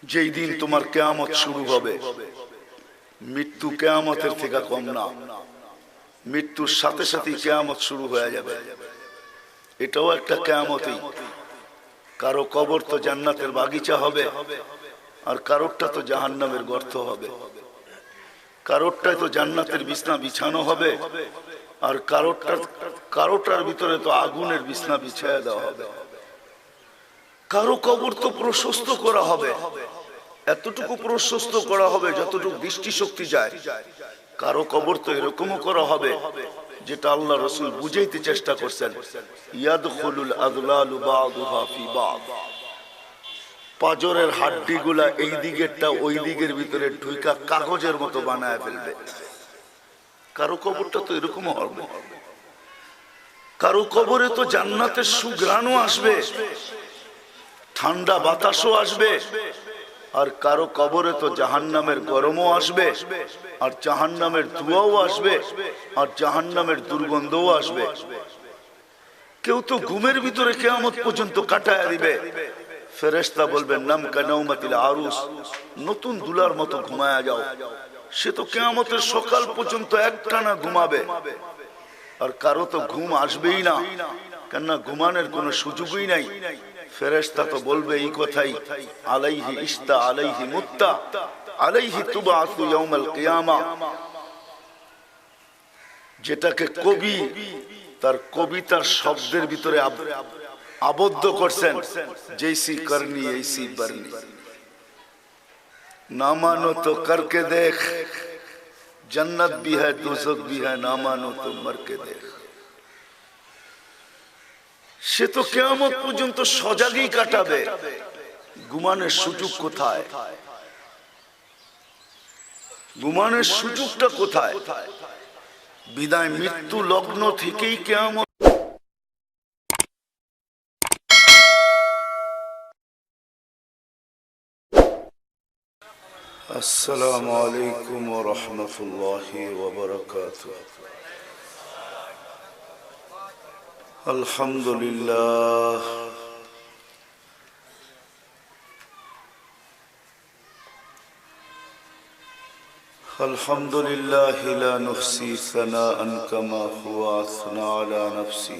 যেই দিন তোমার কিয়ামত শুরু হবে, মৃত্যু কিয়ামতের থেকে কম না, মৃত্যুর সাথে সাথে কিয়ামত শুরু হয়ে যাবে। এটাও একটা কিয়ামতই। কারো কবর তো জান্নাতের বাগিচা হবে, আর কারোরটা তো জাহান্নামের গর্ত হবে। কারোরটায় তো জান্নাতের বিছনা বিছানো হবে, আর কারোটার ভিতরে তো আগুনের বিছনা বিছায়া দেওয়া হবে। কারো কবর তো প্রশস্ত করা হবে, এতটুকু প্রশস্ত করা হবে যতটুকু দৃষ্টিশক্তি যায়। কারো কবর তো এরকমও করা হবে যেটা আল্লাহ রাসূল বুঝাইতে চেষ্টা করছেন, ইয়াদখুলুল আযলালু বা'দুহা ফি বা'দ। পাজরের হাড্ডিগুলা এই দিকেরটা ওই দিকের ভিতরে ঢুইকা কাগজের মতো বানায় ফেলবে। কারো কবরটা তো এরকমও হবে। কারো কবরে তো জান্নাতের সুঘ্রাণও আসবে, ঠান্ডা বাতাসও আসবে, আর কারো কবরে তো জাহান্নামের গরমও আসবে, আর জাহান্নামের ধোঁয়াও আসবে, আর জাহান্নামের দুর্গন্ধও আসবে। কেউ তো ঘুমের ভিতরে কিয়ামত পর্যন্ত কাটায় দিবে। ফেরেশতা বলবেন নাম কানাউমাতিল আরুস, নতুন দুলার মতো ঘুমায়া যাও। সে তো কিয়ামতের সকাল পর্যন্ত একটানা ঘুমাবে। আর কারো তো ঘুম আসবেই না, কেননা ঘুমানোর কোনো সুযোগই নাই। ফেরেশতা তো বলবে এই কথাই, আলাইহি ইস্তা আলাইহি মুত্তা আলাইহি তুবাসু ইয়াউমাল কিয়ামা। যেটাকে কবি তার কবিতার শব্দের ভিতরে আবদ্ধ করছেন, জৈসি করনি এইসি বরনি, না মানো তো করকে দেখ, जन्नत भी है दोज़ख भी है, ना मानो तो मर के देख। সে তো কিয়ামত পর্যন্ত সজাগই কাটাবে, ঘুমানোর সুযোগ কোথায়? ঘুমানোর সুযোগটা কোথায়? বিদায় মৃত্যু লগ্ন থেকেই কিয়ামত। আসসালামু আলাইকুম ওয়া রাহমাতুল্লাহি ওয়া বারাকাতুহু। আলহামদুলিল্লাহ আলহামদুলিল্লাহি লা নুহসি সানাআন কামা হুয়া আসনা আলা নাফসি।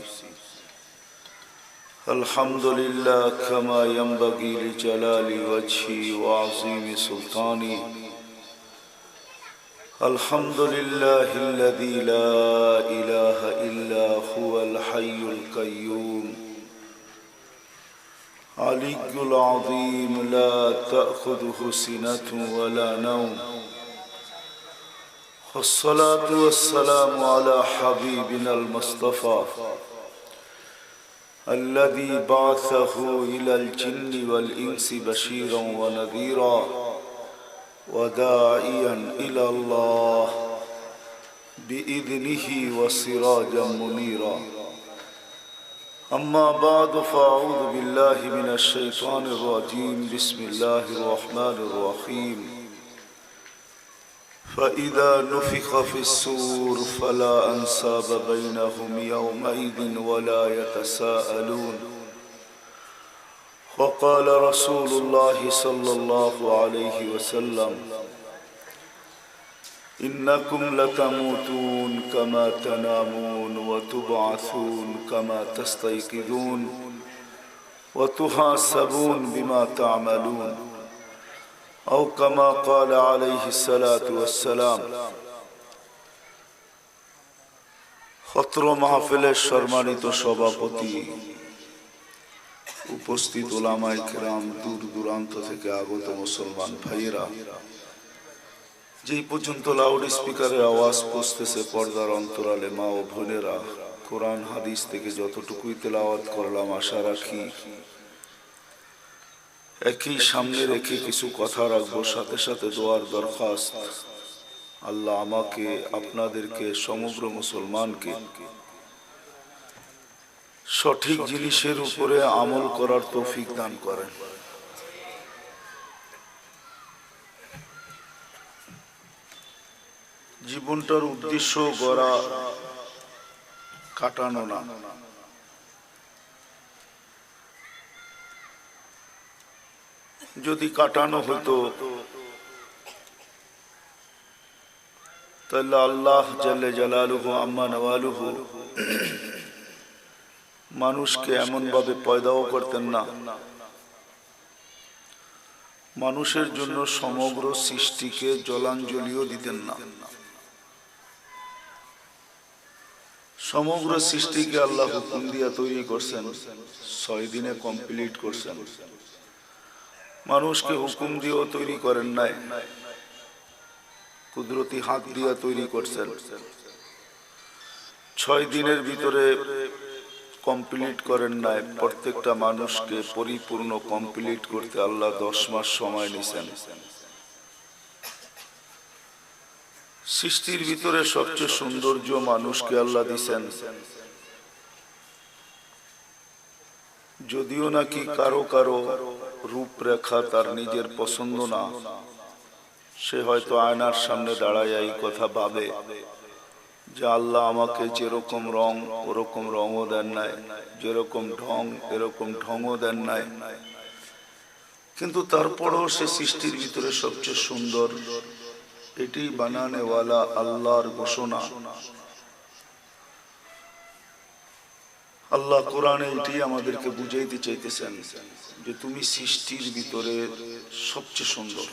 আলহামদুলিল্লাহ কামা ইয়ানবাগি লিজালালি ওয়াজহি ওয়া আযীমি সুলতানি। আলহামদুলিল্লাহিল্লাযী লা ইলাহা ইল্লা হুয়াল হাইয়ুল কাইয়্যুম আলিয়্যুল আযীম লা তা'খুযুহু সিনাতুন ওয়া লা নাওম। والصلاة والسلام على حبيبنا المصطفى الذي بعثه إلى الجن والإنس بشيرا ونذيرا وداعيا إلى الله بإذنه وسراجا منيرا. أما بعد فأعوذ بالله من الشيطان الرجيم. بسم الله الرحمن الرحيم. فإذا نفخ في الصور فلا أنساب بينهم يومئذ ولا يتساءلون. وقال رسول الله صلى الله عليه وسلم إنكم لتموتون كما تنامون وتبعثون كما تستيقظون وتحاسبون بما تعملون أو كما قال عليه الصلاة والسلام. খত্র মাহফিলের সম্মানিত সভাপতি, উপস্থিত উলামায়ে কেরাম, দূর দূরান্ত থেকে আগত মুসলমান ভাইয়েরা, যেই পর্যন্ত লাউড স্পিকারের আওয়াজ পৌঁছতেছে পর্দার অন্তরালে মা ও বোনেরা, কোরআন হাদিস থেকে যতটুকুই তেলাওয়াত করলাম আশা রাখি একই সামনে রেখে কিছু কথা রাখবো, সাথে সাথে দোয়ার দরখাস্ত। আল্লাহ আমাকে, আপনাদেরকে, সমগ্র মুসলমানকে সঠিক জিনিসের উপরে আমল করার তৌফিক দান করেন। জীবনটার উদ্দেশ্য গড়া কাটানো না, যদি কাটানো হতো তাহলে আল্লাহ জাল্লে জালালুহু আম্মা নওয়ালুহু মানুষকে এমন ভাবে পয়দাও করতেন না, মানুষের জন্য সমগ্র সৃষ্টিকে জলাঞ্জলিও দিতেন না। সমগ্র সৃষ্টিকে আল্লাহ হুকুম দিয়া তৈরি করছেন, 6 দিনে কমপ্লিট করছেন। মানুষকে হুকুম দিয়েও তৈরি করেন নাই, কুদরতি হাত দিয়া তৈরি করছেন। 6 দিনের ভিতরে কমপ্লিট করেন নাই, প্রত্যেকটা মানুষকে পরিপূর্ণ কমপ্লিট করতে আল্লাহ 10 মাস সময় নিছেন। সৃষ্টির ভিতরে সবচেয়ে সৌন্দর্য মানুষকে আল্লাহ দিছেন, যদিও নাকি কারো কারো রূপরেখা তার নিজের পছন্দ না, সে হয়তো আয়নার সামনে দাঁড়ায় এই কথা ভাবে যে আল্লাহ আমাকে যেরকম রং ওরকম রঙও দেন নাই, যেরকম ঢং এরকম ঢংও দেন নাই, কিন্তু তারপরেও সে সৃষ্টির ভিতরে সবচেয়ে সুন্দর। এটি বানানেওয়ালা আল্লাহর ঘোষণা। আল্লাহ কোরআনে এটি আমাদেরকে বুঝাইতে চাইতেছেন যে তুমি সৃষ্টির ভিতরে সবচেয়ে সুন্দর।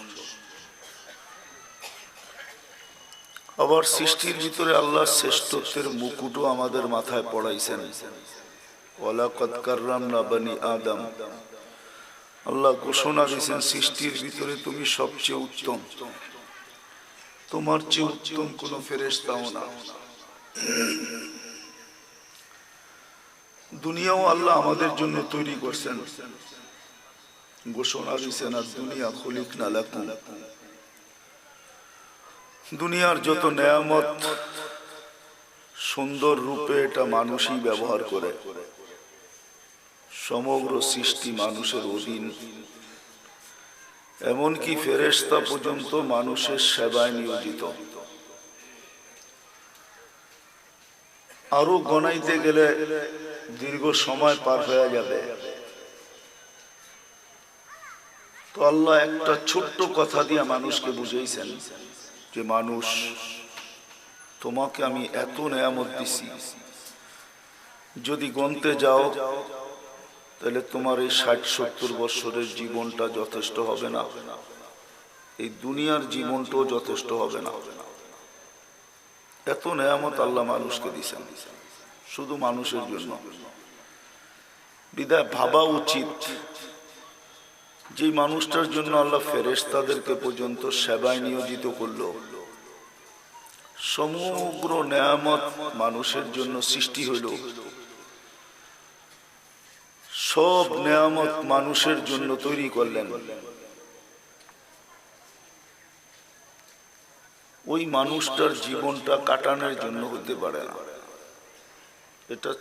আবার সৃষ্টির ভিতরে আল্লাহ শ্রেষ্ঠত্বের মুকুটও আমাদের মাথায় পড়াইছেন। ওয়ালাকাদ কাররামনা বনি আদম, আল্লাহ ঘোষণা দিয়েছেন সৃষ্টির ভিতরে তুমি সবচেয়ে উত্তম, তোমার চেয়ে উত্তম কোন ফেরেশতাও না। দুনিয়াও আল্লাহ আমাদের জন্য তৈরি করছেন, ঘোষণা দিয়েছেন আর দুনিয়া খুলিকনা লাকুম, দুনিয়ার যত নেয়ামত সুন্দর রূপে এটা মানুষই ব্যবহার করে। সমগ্র সৃষ্টি মানুষের অধীন, এমনকি ফেরেশতা পর্যন্ত মানুষের সেবায় নিয়োজিত। আরো গণাইতে গেলে দীর্ঘ সময় পার হয়ে যাবে। তো আল্লাহ একটা ছোট্ট কথা দিয়ে মানুষকে বুঝাইছেন যে মানুষ, তোমাকে আমি এত নেয়ামত দিছি, যদি গণতে যাও তাহলে তোমার এই 60-70 বছরের জীবনটা যথেষ্ট হবে না, এই দুনিয়ার জীবনটাও যথেষ্ট হবে না। এত নেয়ামত আল্লাহ মানুষকে দিছেন শুধু মানুষের জন্য। বিধায় ভাবা উচিত যে মানুষটার জন্য আল্লাহ ফেরেশতাদেরকে পর্যন্ত সেবায় নিয়োজিত করলো, সমগ্র নেয়ামত মানুষের জন্য সৃষ্টি হইল, সব নেয়ামত মানুষের জন্য তৈরি করলেন, ওই মানুষটার জীবনটা কাটানোর জন্য হতে পারে না। এটা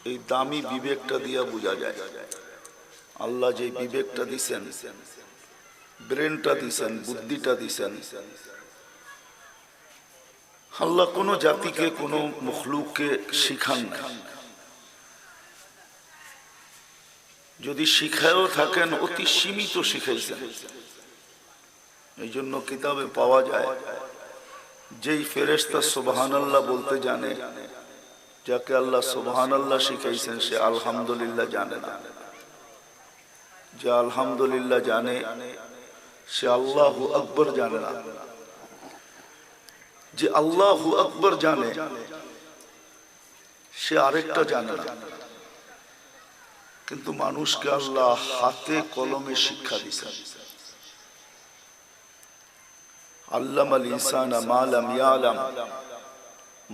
এই দামি বিবেকটা দিয়া বোঝা যায়। আল্লাহ যে বিবেকটা দিছেন, ব্রেনটা দিছেন, বুদ্ধিটা দিছেন, আল্লাহ কোন জাতিকে কোন মখলুককে শিখান না। যদি শিখায়ও থাকেন অতি সীমিত শিখাইছেন। এই জন্য কিতাবে পাওয়া যায় যেই ফেরেশতা সুবহানাল্লাহ বলতে জানে, যাকে আল্লাহ সুবহানাল্লাহ শিখাইছেন, সে আলহামদুলিল্লাহ জানে না। যে আলহামদুলিল্লাহ জানে সে আল্লাহু আকবার জানে না। যে আল্লাহু আকবার জানে সে আরেকটা জানে না। কিন্তু মানুষকে আল্লাহ হাতে কলমে শিক্ষা দিয়েছেন। আল্লামাল ইনসানা মা লাম ইয়ালাম,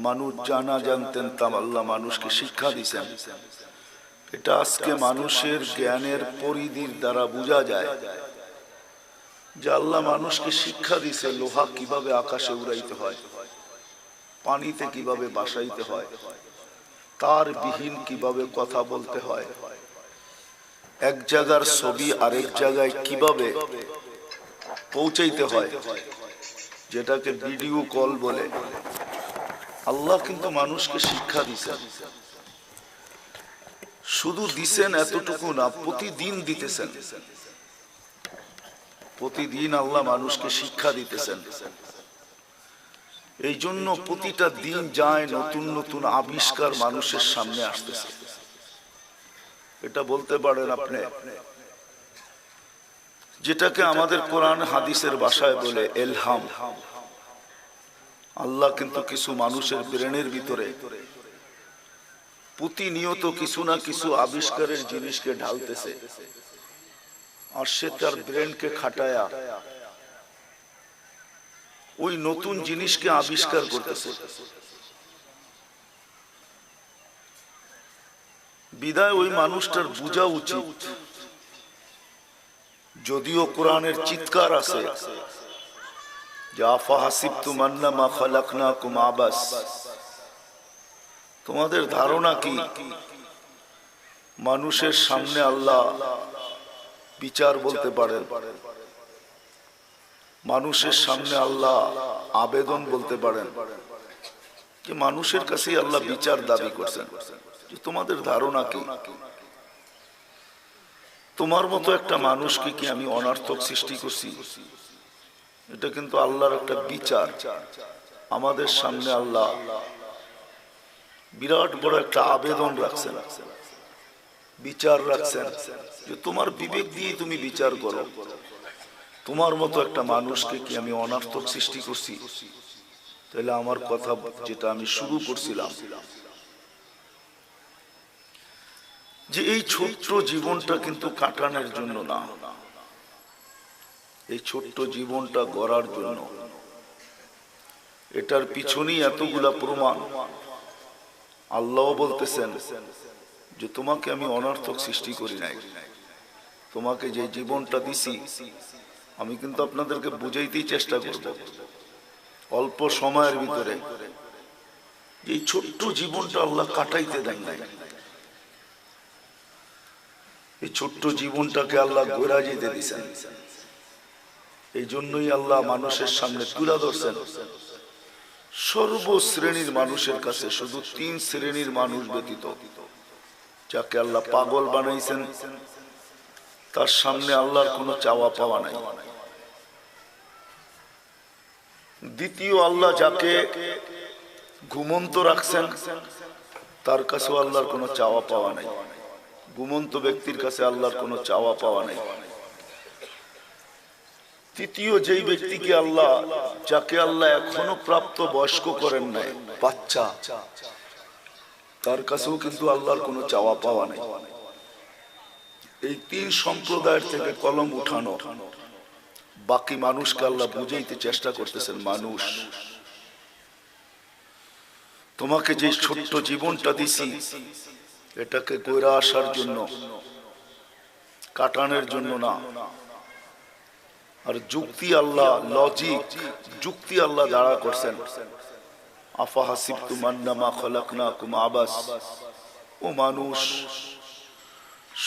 মানুষ জানা জানতেন তা আল্লাহ মানুষকে শিক্ষা দিয়েছেন। এটা আজকে মানুষের জ্ঞানের পরিধির দ্বারা বোঝা যায় যে আল্লাহ মানুষকে শিক্ষা দিয়েছে লোহা কিভাবে আকাশে উড়াইতে হয়, পানিতে কিভাবে বাসাইতে হয়, তার বিহীন কিভাবে কথা বলতে হয়, এক জায়গার ছবি আরেক জায়গায় কিভাবে পৌঁছাইতে হয়, যেটাকে ভিডিও কল বলে। আল্লাহ কিন্তু মানুষকে শিক্ষা দিয়েছেন। শুধু দিছেন এতটুকু না, প্রতিদিন দিতেছেন। প্রতিদিন আল্লাহ মানুষকে শিক্ষা দিতেছেন। এই জন্য প্রতিটা দিন যায় নতুন নতুন আবিষ্কার মানুষের সামনে আসতেছে। এটা বলতে পারেন আপনি, যেটাকে আমাদের কোরআন হাদিসের ভাষায় বলে এলহাম। আল্লাহ কিন্তু কিছু মানুষের ব্রেনের ভিতরে প্রতিনিয়ত কিছু না কিছু আবিষ্কারের জিনিসকে ঢালতেছে, আর সে তার ব্রেনকে খাটায়া ওই নতুন জিনিসকে আবিষ্কার করতেছে। বিদায় ওই মানুষটার বোঝা উচিত, যদিও কোরআনের চিৎকার আছে যে আফাহাসিবতুম আন্নামা খালাকনাকুম আবাস, তোমাদের ধারণা কি মানুষের সামনে আল্লাহ বিচার বলতে পারেন? মানুষের সামনে আল্লাহ আবেদন বলতে পারেন? যে মানুষের কাছেই আল্লাহ বিচার দাবি করছেন যে তোমাদের ধারণা কি? তোমার মতো একটা মানুষকে কি আমি অনর্থক সৃষ্টি করছি? এটা কিন্তু আল্লাহর একটা বিচার। আমাদের সামনে আল্লাহ বিরাট বড় একটা আবেদন রাখছেন, বিচার রাখছেন যে তোমার বিবেক দিয়ে তুমি বিচার করো, তোমার মতো একটা মানুষকে কি আমি অনর্থক সৃষ্টি করছি? তাহলে আমার কথা যেটা আমি শুরু করছিলাম, যে এই ছোট্ট জীবনটা কিন্তু কাটানোর জন্য না, এই ছোট্ট জীবনটা গড়ার জন্য। এটার পিছনেই এতগুলা প্রমাণ। আল্লাহ বলতেছেন যে তোমাকে আমি অনর্থক সৃষ্টি করি নাই, তোমাকে যে জীবনটা দিছি আমি কিন্তু আপনাদেরকে বুঝাইতেই চেষ্টা করব অল্প সময়ের ভিতরে। এই ছোট্ট জীবনটা আল্লাহ কাটাইতে দেন নাই, এই ছোট্ট জীবনটাকে আল্লাহ গোড়া যেতে দিছেন। এই জন্যই আল্লাহ মানুষের সামনে তুলে ধরছেন সর্বশ্রেণীর মানুষের কাছে, শুধু 3 শ্রেণীর মানুষ ব্যতীত, যাকে আল্লাহ পাগল বানাইছেন তার সামনে আল্লাহর কোনো চাওয়া পাওয়া নাই। দ্বিতীয়, আল্লাহ যাকে ঘুমন্ত রাখছেন তার কাছেও আল্লাহর কোনো চাওয়া পাওয়া নাই। ঘুমন্ত ব্যক্তির কাছে আল্লাহর কোনো চাওয়া পাওয়া নাই। তৃতীয়, যেই ব্যক্তিকে আল্লাহ, যাকে আল্লাহ এখনো প্রাপ্ত বয়স্ক করেন নাই, বাচ্চা, তার কাছেও কিন্তু আল্লাহর কোনো চাওয়া পাওয়া নাই। এই 3 সম্প্রদায়ের থেকে কলম উঠানো বাকি মানুষকে আল্লাহ বুঝাইতে চেষ্টা করতেছেন, মানুষ তোমাকে যে ছোট্ট জীবনটা দিছি এটাকে কইরা আসার জন্য, কাটানোর জন্য না। আর যুক্তি আল্লাহ, লজিক, যুক্তি আল্লাহ দাঁড়া করছেন। আফাহাসিবতুম আন্নামা খালাকনাকুম আবাস, ও মানুষ,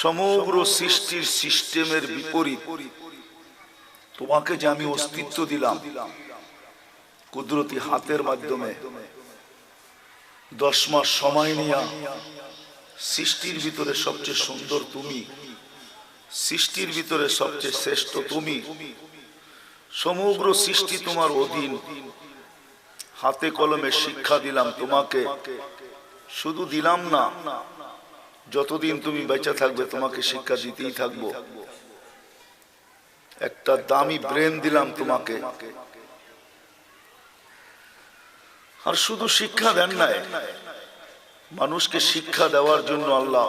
সমগ্র সৃষ্টির সিস্টেমের বিপরীত তোমাকে যে আমি অস্তিত্ব দিলাম কুদরতি হাতের মাধ্যমে, 10 মাস সময় নিয়া সৃষ্টির ভিতরে সবচেয়ে সুন্দর তুমি, সৃষ্টির ভিতরে সবচেয়ে শ্রেষ্ঠ তুমি, সমগ্র সৃষ্টি তোমার অধীন, হাতে কলমে শিক্ষা দিলাম তোমাকে। শুধু দিলাম না, যতদিন তুমি বেঁচে থাকবে তোমাকে শিক্ষা দিতেই থাকবো। একটা দামি ব্রেন দিলাম তোমাকে। আর শুধু শিক্ষা দেন নাই, মানুষকে শিক্ষা দেওয়ার জন্য আল্লাহ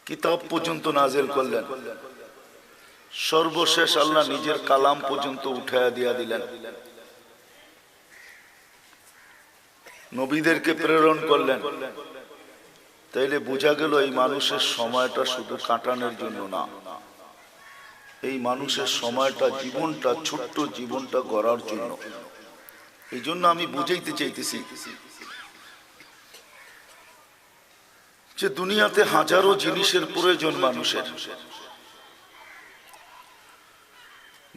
কিতাব পর্যন্ত নাজিল করলেন। সর্বশেষ আল্লাহ নিজের কালাম পর্যন্ত উঠায়া দিয়া দিলেন। নবীদেরকে প্রেরণ করলেন। তাইলে বোঝা গেল এই মানুষের সময়টা শুধু কাটানোর জন্য না, এই মানুষের সময়টা, জীবনটা, ছোট্ট জীবনটা গড়ার জন্য। এই জন্য আমি বুঝাইতে চাইতেছি যে দুনিয়াতে হাজারো জিনিসের প্রয়োজন মানুষের,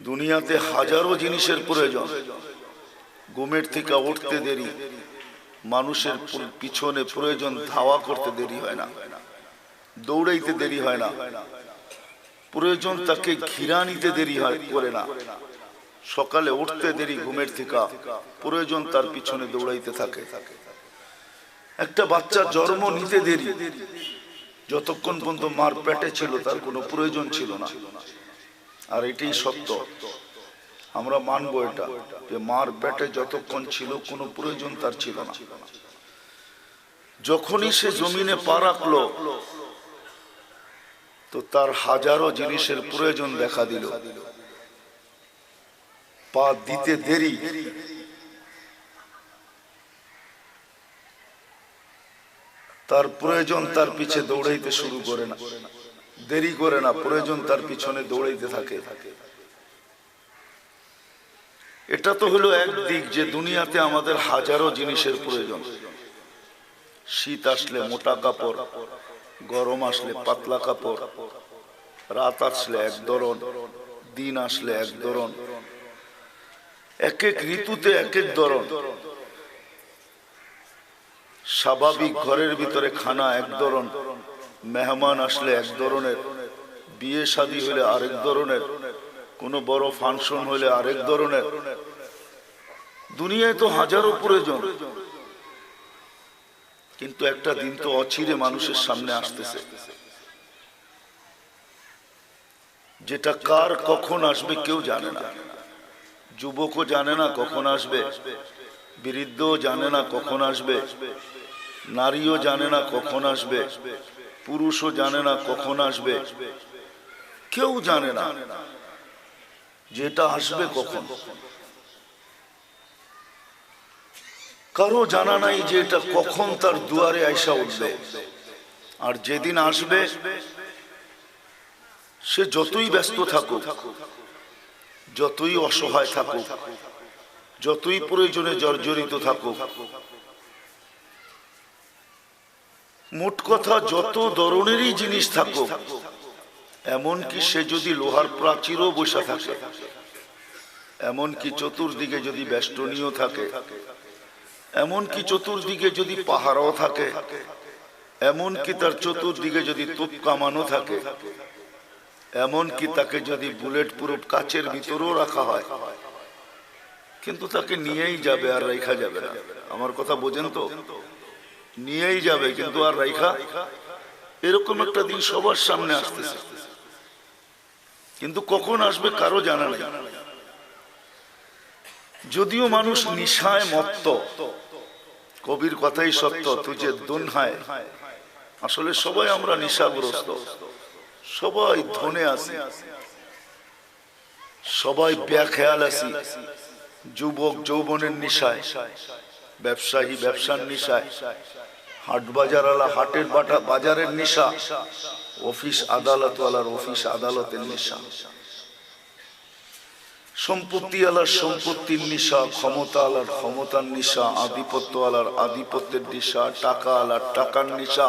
দুনিয়াতে হাজারো জিনিসের প্রয়োজন। ঘুমের থেকে উঠতে দেরি, মানুষের পিছনে প্রয়োজন ধাওয়া করতে দেরি হয় না, দৌড়াইতে দেরি হয় না। প্রয়োজন তাকে ঘিরা নিতে দেরি করে না, সকালে উঠতে দেরি ঘুমের থেকে, প্রয়োজন তার পিছনে দৌড়াইতে থাকে। একটা বাচ্চা জন্ম নিতে দেরি, যতক্ষণ পর্যন্ত মার পেটে ছিল তার কোনো প্রয়োজন ছিল না। আর এটাই সত্য, আমরা মানবো এটা, যে মার পেটে যতক্ষণ ছিল কোনো প্রয়োজন তার ছিল না। যখনই সে জমিনে পা রাখলো তো তার হাজারো জিনিসের প্রয়োজন দেখা দিল। পা দিতে দেরি, তার প্রয়োজন তার পিছে দৌড়াইতে শুরু করে না, দেরি করে না, প্রয়োজন তার পিছনে দৌড়াইতে থাকে। এটা তো হলো একদিক, যে দুনিয়াতে আমাদের হাজারো জিনিসের প্রয়োজন। শীত আসলে মোটা কাপড়, গরম আসলে পাতলা কাপড়, রাত আসলে এক ধরন, দিন আসলে এক ধরন, এক এক ঋতুতে এক এক ধরন। স্বাভাবিক ঘরের ভিতরে খানা এক ধরন, মেহমান আসলে এক ধরনের, বিয়ে শাদী হলে আরেক ধরনের, কোনো বড় ফাংশন হলে আরেক ধরনের। দুনিয়ায় তো হাজারো প্রয়োজন, কিন্তু একটা দিন তো অচিরে মানুষের সামনে আসতেছে, যেটা কার কখন আসবে কেউ জানে না। যুবকও জানে না কখন আসবে, বৃদ্ধও জানে না কখন আসবে, নারীও জানে না কখন আসবে, পুরুষও জানে না কখন আসবে, কেউ জানে না যেটা আসবে কখন। কারো জানা নাই যে এটা কখন তার দুয়ারে আইসা উঠবে। আর যেদিন আসবে সে যতই ব্যস্ত থাকুক, যতই অসহায় থাকুক, যতই প্রয়োজনে জর্জরিত থাকুক, মোট কথা যত ধরনেরই জিনিস থাকুক, এমনকি সে যদি লোহার প্রাচীরও বসে থাকে, এমনকি চতুর্দিকে যদি বেষ্টনীয় থাকে, এমনকি চতুর্দিকে যদি পাহাড়ও থাকে, এমনকি তার চতুর্দিকে যদি তোপ কামানো থাকে, এমনকি তাকে যদি বুলেট প্রুফ কাচের ভিতরেও রাখা হয়, কিন্তু তাকে নিয়েই যাবে, আর রাখা যাবে না। আমার কথা বোঝেন তো? নিয়েই যাবে, কিন্তু আর রাখা, এরকম একটা দিন সবার সামনে আসতেছে, কিন্তু কখন আসবে কারো জানা নেই। যদিও মানুষ নিশায় মত্ত, কবির কথাই সত্য, তুঝে দুনহায়। আসলে সবাই আমরা নিশাগ্রস্ত, সবাই ধনে আছি, সবাই বেখেয়াল আছি। যুবক যৌবনের নিশায়, ব্যবসায়ী ব্যবসার নিশায়, হাট বাজার আলা হাটের বাজারের নিশা, অফিস আদালত ওয়ালার অফিস আদালতের নিশা, সম্পত্তি আলার সম্পত্তির নিশা, ক্ষমতা আলার ক্ষমতার নিশা, আধিপত্য আলার আধিপত্যের নিশা, টাকা আলার টাকার নিশা।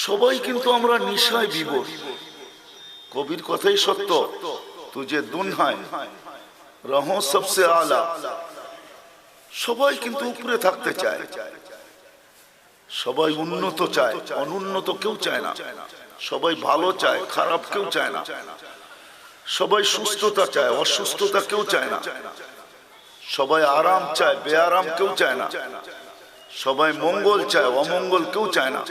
সবাই কিন্তু আমরা নিশায় বিভোর। কবির কথাই সত্য, তুঝে দুনহায় রহো সবসে আলা। সবাই কিন্তু উপরে থাকতে চায়, সবাই উন্নত চায়, অনুন্নত কেউ চায় না। সবাই ভালো চায়, খারাপ কেউ চায় না। সবাই সুস্থতা চায়, অসুস্থতা কেউ চায় না। সবাই আরাম চায়, বেআরাম কেউ চায় না। সবাই মঙ্গল চায়, অমঙ্গল কেউ চায় না।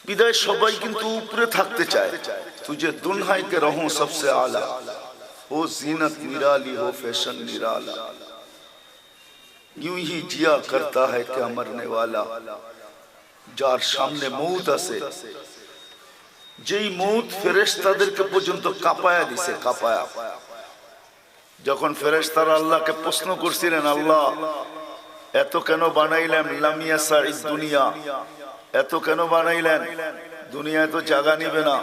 বিদায় সবাই কিন্তু উপরে থাকতে চায়। তুঝে দুনহাই কে রহো সবসে আলা, हो जीनत निराली हो फैशन निराला, यूं ही जिया करता है क्या मरने वाला। যার সামনে মউত আছে, যেই মউত ফেরেশতাদেরকে পর্যন্ত কাঁপায়া দিছে, কাঁপায়া। যখন ফেরেশতারা আল্লাহকে প্রশ্ন করছিলেন, আল্লাহ এত কেন বানাইলেন, লামিয়া সাইদ দুনিয়া, এত কেন বানাইলেন, দুনিয়ায় তো জায়গা নিবে না।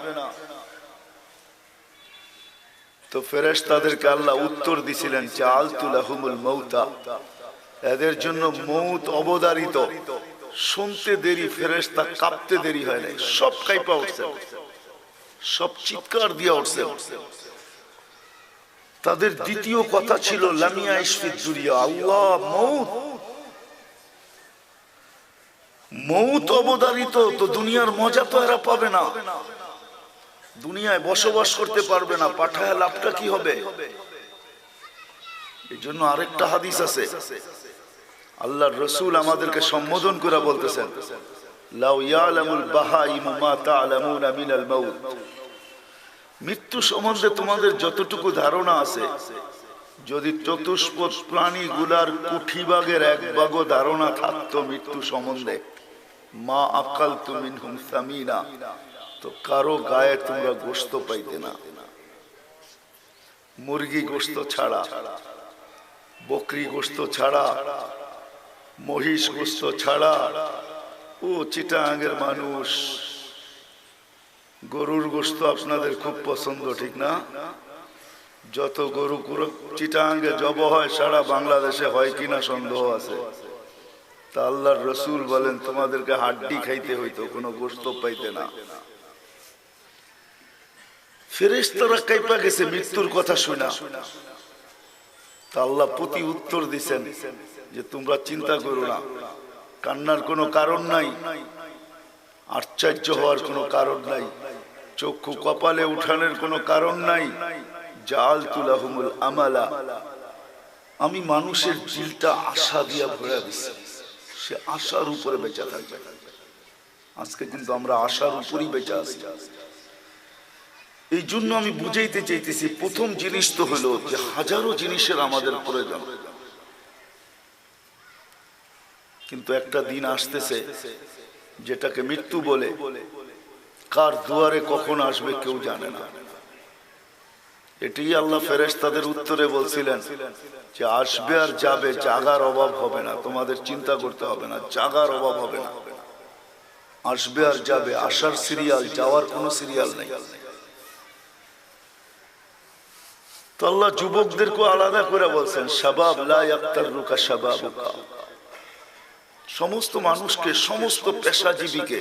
তো ফেরেশতাদেরকে আল্লাহ উত্তর দিছিলেন, জাআলতু লাহুমুল মাউতা, এদের জন্য মউত অবধারিত। শুনতে দেরি, ফেরেশতা কাঁপতে দেরি হয় নাই, সব কাঁপা উঠছে, সব চিৎকার দিয়ে উঠছে। তাদের দ্বিতীয় কথা ছিল লামিয়া ইশফিদ দুনিয়া, আল্লাহ মউত মৌত অবধারিত, তো দুনিয়ার মজা তো এরা পাবে না, দুনিয়ায় বসবাস করতে পারবে না, পাঠায় লাভটা কি হবে? এই জন্য আরেকটা হাদিস আছে, আল্লাহর রাসূল আমাদেরকে সম্বোধন করে বলতেছেন, লাউ ইয়ালামুল বাহাইমু মা তা'লামুনা মিনাল মাউত, মৃত্যু সম্বন্ধে তোমাদের যতটুকু ধারণা আছে, যদি চতুষ্পদ প্রাণীগুলার কুঠিভাগের এক ভাগও ধারণা থাকতো মৃত্যু সম্বন্ধে, মা আকালতু মিনহুম সামিনা, তো কারো গায়ে তোমরা গোশত পাইতে না। মুরগি গোশত ছাড়া, বকরি গোশত ছাড়া, মহিষ গোশত ছাড়া। ও চিটাঙ্গের মানুষ, গরুর গোশত আপনাদের খুব পছন্দ, ঠিক না? যত গরু চিটাঙ্গে জব হয় সারা বাংলাদেশে হয় কিনা সন্দেহ আছে। তা আল্লাহর রাসূল বলেন তোমাদেরকে হাড্ডি খাইতে হইতো, কোনো গোশত পাইতে না। ফেরেশতারা কাইপা গেছে মৃত্যুর কথা শুনা। তা আল্লাহ প্রতি উত্তর দিছেন যে তোমরা চিন্তা করো না, কান্নার কোনো কারণ নাই, আশ্চর্য হওয়ার কোনো কারণ নাই, চক্ষু কপালে উঠানোর কোনো কারণ নাই। জাআলতু লাহুমুল আমালা, আমি মানুষের দিলটা আশা দিয়া ভরে দিছি, সে আশার উপরে বেঁচে থাকবে। আজকে কিন্তু আমরা আশার উপরই বেঁচে আছি। এই জন্য আমি বুঝাইতে চাইতেছি, প্রথম জিনিস তো হলো যে হাজারো জিনিসের আমাদের প্রয়োজন, কিন্তু একটা দিন আসতেছে যেটাকে মৃত্যু বলে, কার দুয়ারে কখন আসবে কেউ জানে না। এটি আল্লাহ ফেরেশতাদের উত্তরে বলছিলেন যে আসবে আর যাবে, জাগার অভাব হবে না, তোমাদের চিন্তা করতে হবে না, জাগার অভাব হবে না। আসবে আর যাবে, আসার সিরিয়াল, যাওয়ার কোনো সিরিয়াল নেই। তো আল্লাহ যুবকদেরকে আলাদা করে বলছেন, শাবাব লা ইয়াক্তারুকা শাবাবুকা, সমস্ত মানুষকে, সমস্ত পেশাজীবীকে,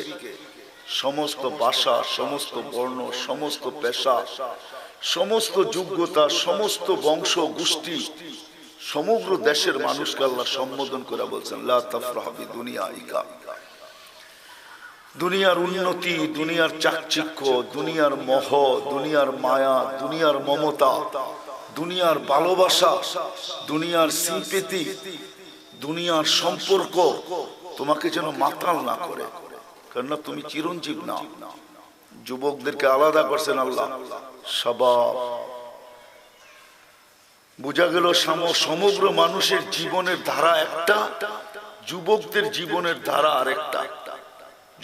সমস্ত ভাষা, সমস্ত বর্ণ, সমস্ত পেশা, সমস্ত যোগ্যতা, সমস্ত বংশ গোষ্ঠী, সমগ্র দেশের মানুষকে আল্লাহ সম্বোধন করে বলছেন, লা তাফরাহ বিদুনিয়াইকা, দুনিয়ার উন্নতি, দুনিয়ার চাকচিক্য, দুনিয়ার মোহ, দুনিয়ার মায়া, দুনিয়ার মমতা, দুনিয়ার ভালোবাসা, দুনিয়ার সিম্পেথি, দুনিয়ার সম্পর্ক তোমাকে যেন মাতাল না করে, কেননা তুমি চিরঞ্জীব না। যুবকদেরকে আলাদা করছেন আল্লাহ, শাবাব। বোঝা গেল সমগ্র মানুষের জীবনের ধারা একটা, যুবকদের জীবনের ধারা আরেকটা।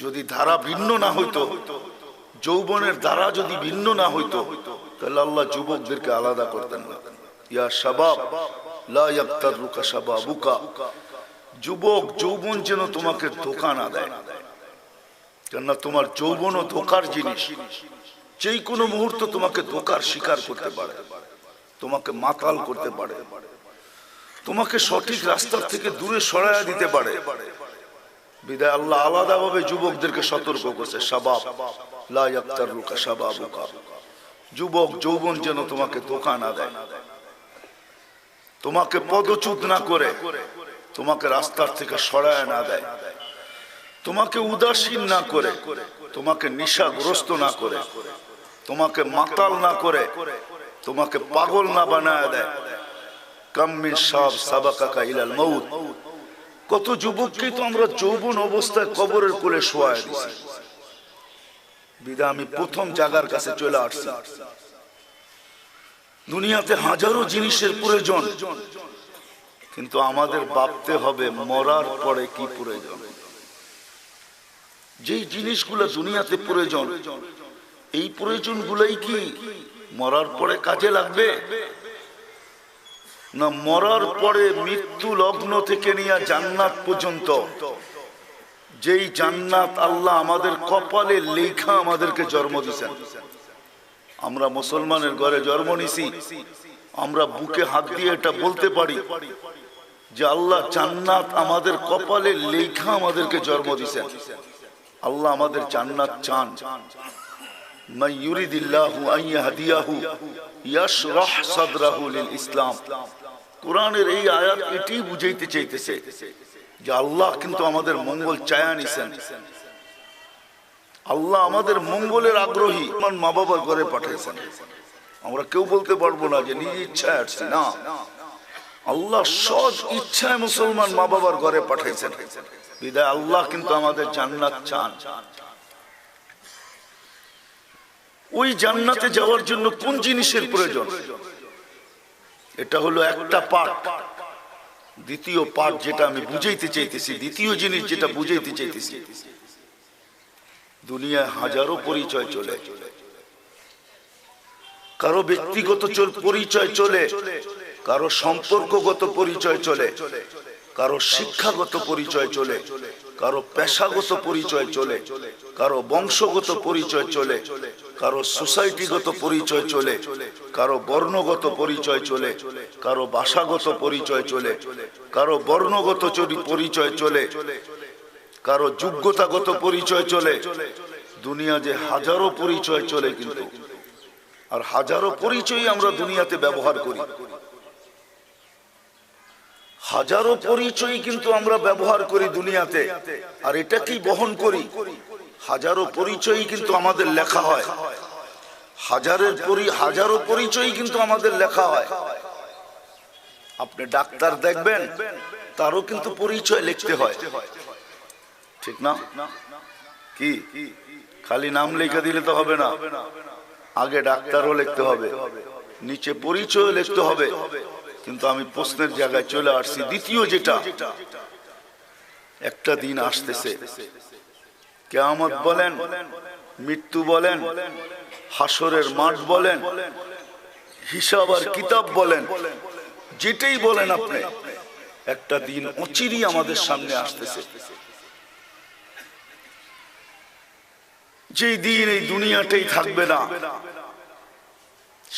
যদি ধারা ভিন্ন না হইতো, যৌবনের ধারা যদি ভিন্ন না হইতো, তাহলে আল্লাহ যুবকদেরকে আলাদা করতেন না। ইয়া শাবাব লা ইয়াক্তারুকা শাবাবুকা, যুবক যৌবন যেন তোমাকে ধোঁকা না দেয়, কেননা তোমার যৌবনও ধোঁকার জিনিস। যেই কোনো মুহূর্ত তোমাকে ধোঁকার শিকার করতে পারে, তোমাকে মাতাল করতে পারে, তোমাকে সঠিক রাস্তার থেকে দূরে সরাইয়া দিতে পারে। বিদায় আল্লাহ আলাদাভাবে যুবকদেরকে সতর্ক করছে, শাবাব লা ইয়াক্তারুকা শাবাবুকা, যুবক যৌবন যেন তোমাকে ধোঁকা না দেয়, তোমাকে পদচ্যুত না করে, তোমাকে রাস্তার থেকে সরায় না দেয়, তোমাকে উদাসীন না করে, তোমাকে নেশাগ্রস্ত না করে, তোমাকে মাতাল না করে, তোমাকে পাগল না বানায় দেয়। কাম মিন শাব সাবাকাকা ইলাল মাউত, কত যুবককে তো আমরা যৌবন অবস্থায় কবরের কোলে শোয়ায় দিছি। বিদায় আমি প্রথম জায়গার কাছে চলে আসছি। দুনিয়াতে হাজারো জিনিসের প্রয়োজন, কিন্তু আমাদের ভাবতে হবে মরার পরে কি প্রয়োজন। যেই জিনিসগুলো দুনিয়াতে প্রয়োজন, এই প্রয়োজনগুলোই কি মরার পরে কাজে লাগবে? না মরার পরে মৃত্যু লগ্ন থেকে নিয়ে জান্নাত পর্যন্ত, যেই জান্নাত আল্লাহ আমাদের কপালে লেখা আমাদেরকে জন্ম দিয়েছেন। আমরা মুসলমানের ঘরে জন্ম নিছি, আমরা বুকে হাত দিয়ে এটা বলতে পারি যে আল্লাহ জান্নাত আমাদের কপালে লেখা আমাদেরকে জন্ম দিয়েছেন। আল্লাহ আমাদের জান্নাত চান। মান ইউরিদিল্লাহু আন ইয়াহদিয়াহু ইয়াশরাহ সাদরাহু লিল ইসলাম, কোরআনের এই আয়াত এটাই বুঝাইতে চাইতেছে যে আল্লাহ কিন্তু আমাদের মঙ্গল চায়া নিছেন, আল্লাহ আমাদের মঙ্গলের আগ্রহী, আমার মা বাবার ঘরে পাঠাইছেন। আমরা কেউ বলতে পারবো না যে নিজ ইচ্ছায় আসছি, না, আল্লাহ সৎ ইচ্ছায় মুসলমান মা বাবার ঘরে পাঠাইছেন। বিদায় আল্লাহ কিন্তু আমাদের জান্নাত চান। ওই জান্নাতে যাওয়ার জন্য কোন জিনিসের প্রয়োজন? এটা হলো একটা পার্ট। দ্বিতীয় পার্ট যেটা আমি বুঝাইতে চাইতেছি, দ্বিতীয় জিনিস যেটা বুঝাইতে চাইতেছি, দুনিয়ায় হাজারো পরিচয় চলে, কারো ব্যক্তিগত পরিচয় চলে, কারো সম্পর্কগত পরিচয় চলে, কারো শিক্ষাগত পরিচয় চলে, কারো পেশাগত পরিচয় চলে, কারো বংশগত পরিচয় চলে, কারো সোসাইটিগত পরিচয় চলে, কারো বর্ণগত পরিচয় চলে, কারো ভাষাগত পরিচয় চলে, কারো বর্ণগত পরিচয় চলে, কারো যোগ্যতাগত পরিচয় চলে। দুনিয়া যে হাজারো পরিচয় চলে, কিন্তু আর হাজারো পরিচয় আমরা দুনিয়াতে ব্যবহার করি, হাজারো পরিচয় কিন্তু আমরা ব্যবহার করি দুনিয়াতে। আর এটা কি বহন করি? হাজারো পরিচয় কিন্তু আমাদের লেখা হয়, হাজারো পরিচয় কিন্তু আমাদের লেখা হয়। আপনি ডাক্তার দেখবেন, তারও কিন্তু পরিচয় লিখতে হয়, ঠিক না? কি খালি নাম লেখা দিলে তো হবে না, আগে ডাক্তারও লিখতে হবে, নিচে পরিচয় লিখতে হবে। কিন্তু আমি প্রশ্নের জায়গায় চলে আসছি, দ্বিতীয় যেটা, একটা দিন আসতেছে, কিয়ামত বলেন, মৃত্যু বলেন, হাসরের মাঠ বলেন, হিসাব আর কিতাব বলেন, যেটাই বলেন আপনি, একটা দিন অচিরেই আমাদের সামনে আসতেছে, যেই দিন এই দুনিয়াটাই থাকবে না,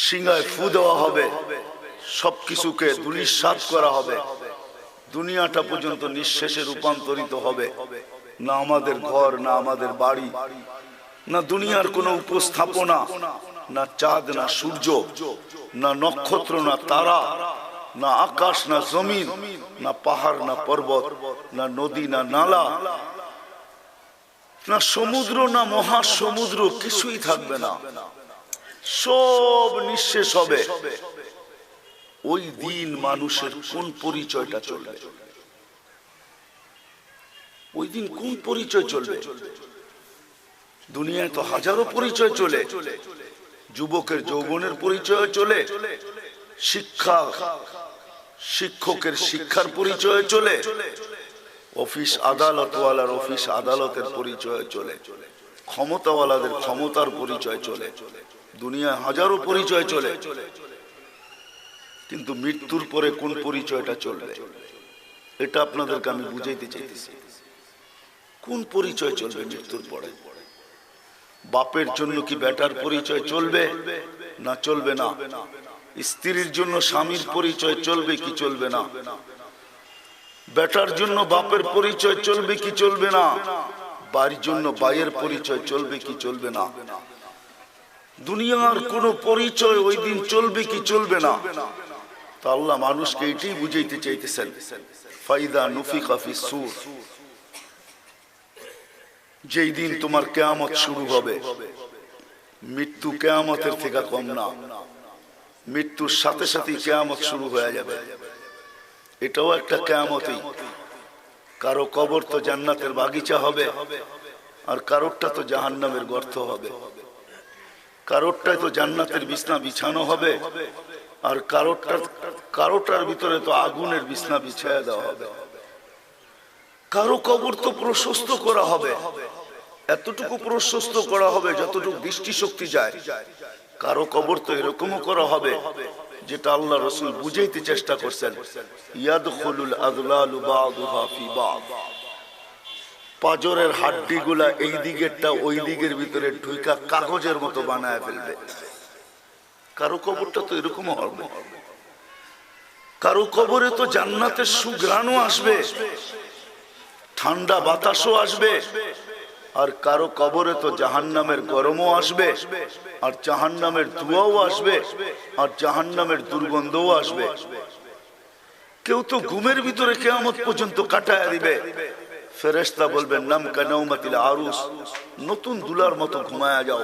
সিংহায় ফু দেওয়া হবে, সবকিছুকে ধূলিসাৎ করা হবে, দুনিয়াটা পর্যন্ত নিঃশেষে রূপান্তরিত হবে। না আমাদের ঘর, না আমাদের বাড়ি, না দুনিয়ার কোনো উপস্থাপনা, না চাঁদ, না সূর্য, না নক্ষত্র, না তারা, না আকাশ, না জমিন, না পাহাড়, না পর্বত, না নদী, না নালা, না সমুদ্র, না মহাসমুদ্র, কিছুই থাকবে না, সব নিঃশেষ হবে। ওই দিন মানুষের কোন পরিচয়টা চলবে? ওই দিন কোন পরিচয় চলবে? দুনিয়ায় তো হাজারো পরিচয় চলে, যুবকের যৌবনের পরিচয় চলে, শিক্ষকের শিক্ষার পরিচয় চলে, অফিস আদালতওয়ালার অফিস আদালতের পরিচয় চলে, ক্ষমতাওয়ালাদের ক্ষমতার পরিচয় চলে, দুনিয়ায় হাজারো পরিচয় চলে। কিন্তু মৃত্যুর পরে কোন পরিচয়টা চলবে? এটা আপনাদেরকে আমি বুঝাইতে চাইতেছি। কোন পরিচয় চলবে মৃত্যুর পরে? বাপের জন্য কি বেটার পরিচয় চলবে না চলবে না? স্ত্রীর জন্য স্বামীর পরিচয় চলবে কি চলবে না? বেটার জন্য বাপের পরিচয় চলবে কি চলবে না? বাড়ির জন্য ভাইয়ের পরিচয় চলবে কি চলবে না? দুনিয়ার কোন পরিচয় ওই দিন চলবে কি চলবে না? তা আল্লাহ মানুষকে এটাই বুঝাইতে চাইতেছেন, ফাইদা নুফিখা ফিস সূর, যেই দিন তোমার কিয়ামত শুরু হবে, মৃত্যু কিয়ামতের থেকে কম না, মৃত্যুর সাথে সাথে কিয়ামত শুরু হয়ে যাবে। এটাও একটা কিয়ামতই। কারো কবর তো জান্নাতের বাগিচা হবে, আর কারোরটা তো জাহান্নামের গর্ত হবে, কারোরটায় তো জান্নাতের বিছনা বিছানো হবে, আর কারোটার ভিতরে তো আগুনের বিছনা বিছায়া দেওয়া হবে। কারো কবর তো প্রশস্ত করা হবে, এতটুকু প্রশস্ত করা হবে যতটুকু দৃষ্টিশক্তি যায়। কারো কবর তো এরকমও করা হবে যেটা আল্লাহ রাসূল বুঝাইতে চেষ্টা করছেন, ইয়াদখুলুল আযলালু বা'দুহা ফি বা'দ, পাজরের হাড্ডিগুলা এই দিকেরটা ওই দিকের ভিতরে ঢুইকা কাগজের মতো বানায় ফেলবে। কারো কবরটা তো এরকমও হবে। কারো কবরে তো জান্নাতের সুঘ্রাণও আসবে, ঠান্ডা বাতাসও আসবে, আর কারো কবরে তো জাহান্নামের গরমও আসবে, আর জাহান্নামের ধোঁয়াও আসবে, আর জাহান্নামের দুর্গন্ধও আসবে। কেউ তো ঘুমের ভিতরে কিয়ামত পর্যন্ত কাটায় দিবে। ফেরেশতা বলবেন নাম কানাউমাতিল আরুস, নতুন দুলার মতো ঘুমায়া যাও।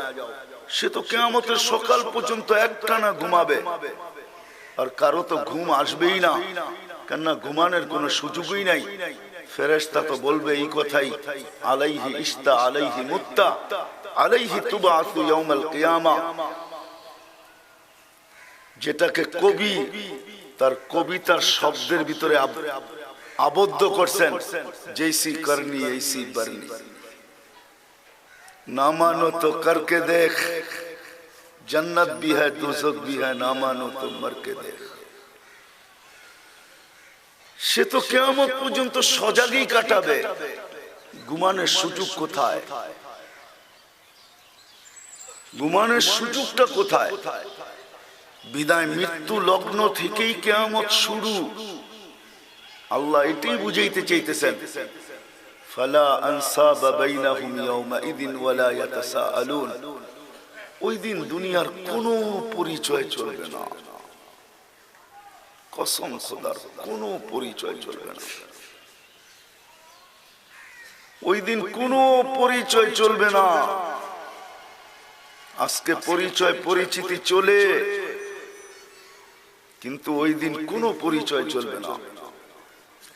সে তো কিয়ামতের সকাল পর্যন্ত একটানা ঘুমাবে, আর কারো তো ঘুম আসবেই না, কেননা ঘুমানোর কোনো সুযোগই নাই। ফেরেশতা তো বলবে এই কথাই, আলাইহি ইস্তা আলাইহি মুত্তা আলাইহি তুবাসু ইয়াউমাল কিয়ামা। যেটাকে কবি তার কবিতার শব্দের ভিতরে আবদ্ধ করছেন, জৈসি করনি ऐसी बरनी, ना मानो तो करके देख, जन्नत भी है दोजख भी है, ना मानो तो मर के देख। সে তো কিয়ামত পর্যন্ত সজাগই কাটাবে, ঘুমানোর সুযোগ কোথায়? ঘুমানোর সুযোগটা কোথায়? বিদায় মৃত্যু লগ্ন থেকেই কিয়ামত শুরু। আল্লাহ এটাই বুঝাইতে চাইতেছেন, ফালা আনসাবা বাইনাহুম ইয়াউমাইদিন ওয়ালা ইয়াতাসাআলুন। ওই দিন দুনিয়ার কোনো পরিচয় চলবে না, কসম খোদার কোনো পরিচয় চলবে না। ওই দিন কোনো পরিচয় চলবে না। আজকে পরিচয় পরিচিতি চলে, কিন্তু ওই দিন কোনো পরিচয় চলবে না।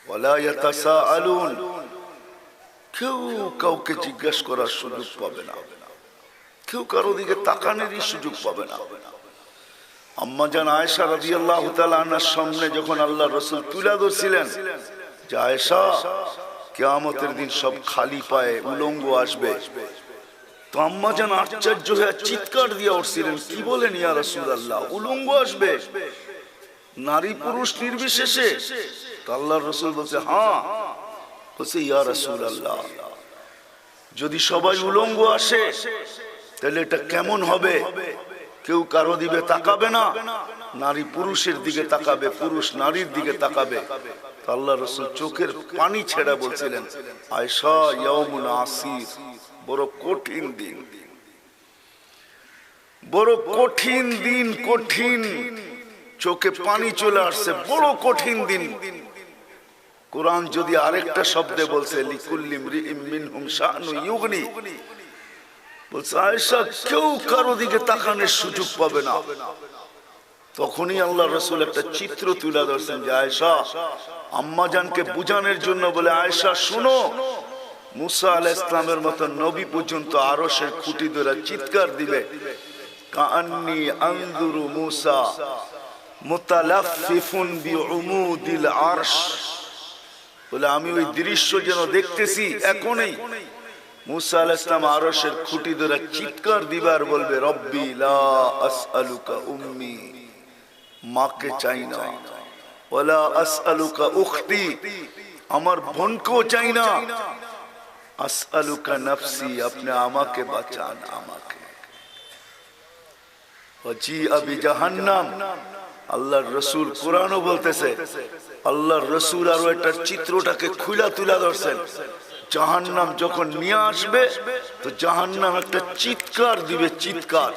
ওয়ালা ইয়াতাসাআলুন, কেউ কাউকে জিজ্ঞাসা করার সুযোগ পাবে না, কেউ কারো দিকে তাকানোরই সুযোগ পাবে না। আম্মা জান আয়েশা রাদিয়াল্লাহু তাআলা আনহার সামনে যখন আল্লাহর রাসূল তুলে ধরছিলেন যে আয়েশা, কিয়ামতের দিন সব খালি পায়ে উলঙ্গ আসবে, তো আম্মা জান আশ্চর্য হয়ে চিৎকার দিয়ে উঠছিলেন, কি বলেন ইয়া রাসূলুল্লাহ, উলঙ্গ আসবে নারী পুরুষ নির্বিশেষে? তো আল্লাহর রাসূল বলছে হ্যাঁ। বলছে ইয়া রাসূলুল্লাহ, যদি সবাই উলঙ্গ আসে তাহলে এটা কেমন হবে? কেউ কারো দিকে তাকাবে না, নারী পুরুষের দিকে তাকাবে, পুরুষ নারীর দিকে তাকাবে। আল্লাহ রাসূল চোখের পানি ছেড়ে বলছিলেন, আয়েশা ইয়াউমুন আসির, বড় কঠিন দিন, বড় কঠিন দিন, কঠিন। চোখে পানি চলে আসছে, বড় কঠিন দিন। কোরআন যদি আরেকটা শব্দে বলছে লিকুল্লি ইমরিইম মিনহুম শাআনু ইউগনি, বলছে আয়েশা কেউ কারো দিকে তাকানোর সুযোগ পাবে না। তখনই আল্লাহ রাসূল একটা চিত্র তুলে ধরছেন যে আয়েশা, আম্মা জানকে বুঝানোর জন্য বলে, আয়েশা শুনো, মুসা আলাইহিস সালামের মতো নবী পর্যন্ত আরশের খুঁটি ধরে চিৎকার দিবে, কাআন্নী আনজুরু মুসা মুতালাফফিফুন বিউমুদিল আরশ, বলে আমি ওই দৃশ্য যেন দেখতেছি এখনই। মুসা আলাইহিস সালাম আরশের খুঁটি ধরে চিৎকার দিবার বলবে, রব্বি লা আসআলুকা উম্মি, মাকে চাই না, ওয়ালা আসআলুকা উখতি, আমার বোনকেও চাই না, আসআলুকা নফসি, আপনি আমাকে বাঁচান, আমাকে। ওয়াজিআ বিজাহান্নাম, আল্লাহর রাসূল কোরআনও বলতেছে, আল্লাহর রাসূল আরো একটা চিত্রটাকে খুলে তুলে ধরছেন। জাহান্নাম যখন নিয়ে আসবে তো জাহান্নাম একটা চিৎকার দিবে, চিৎকার।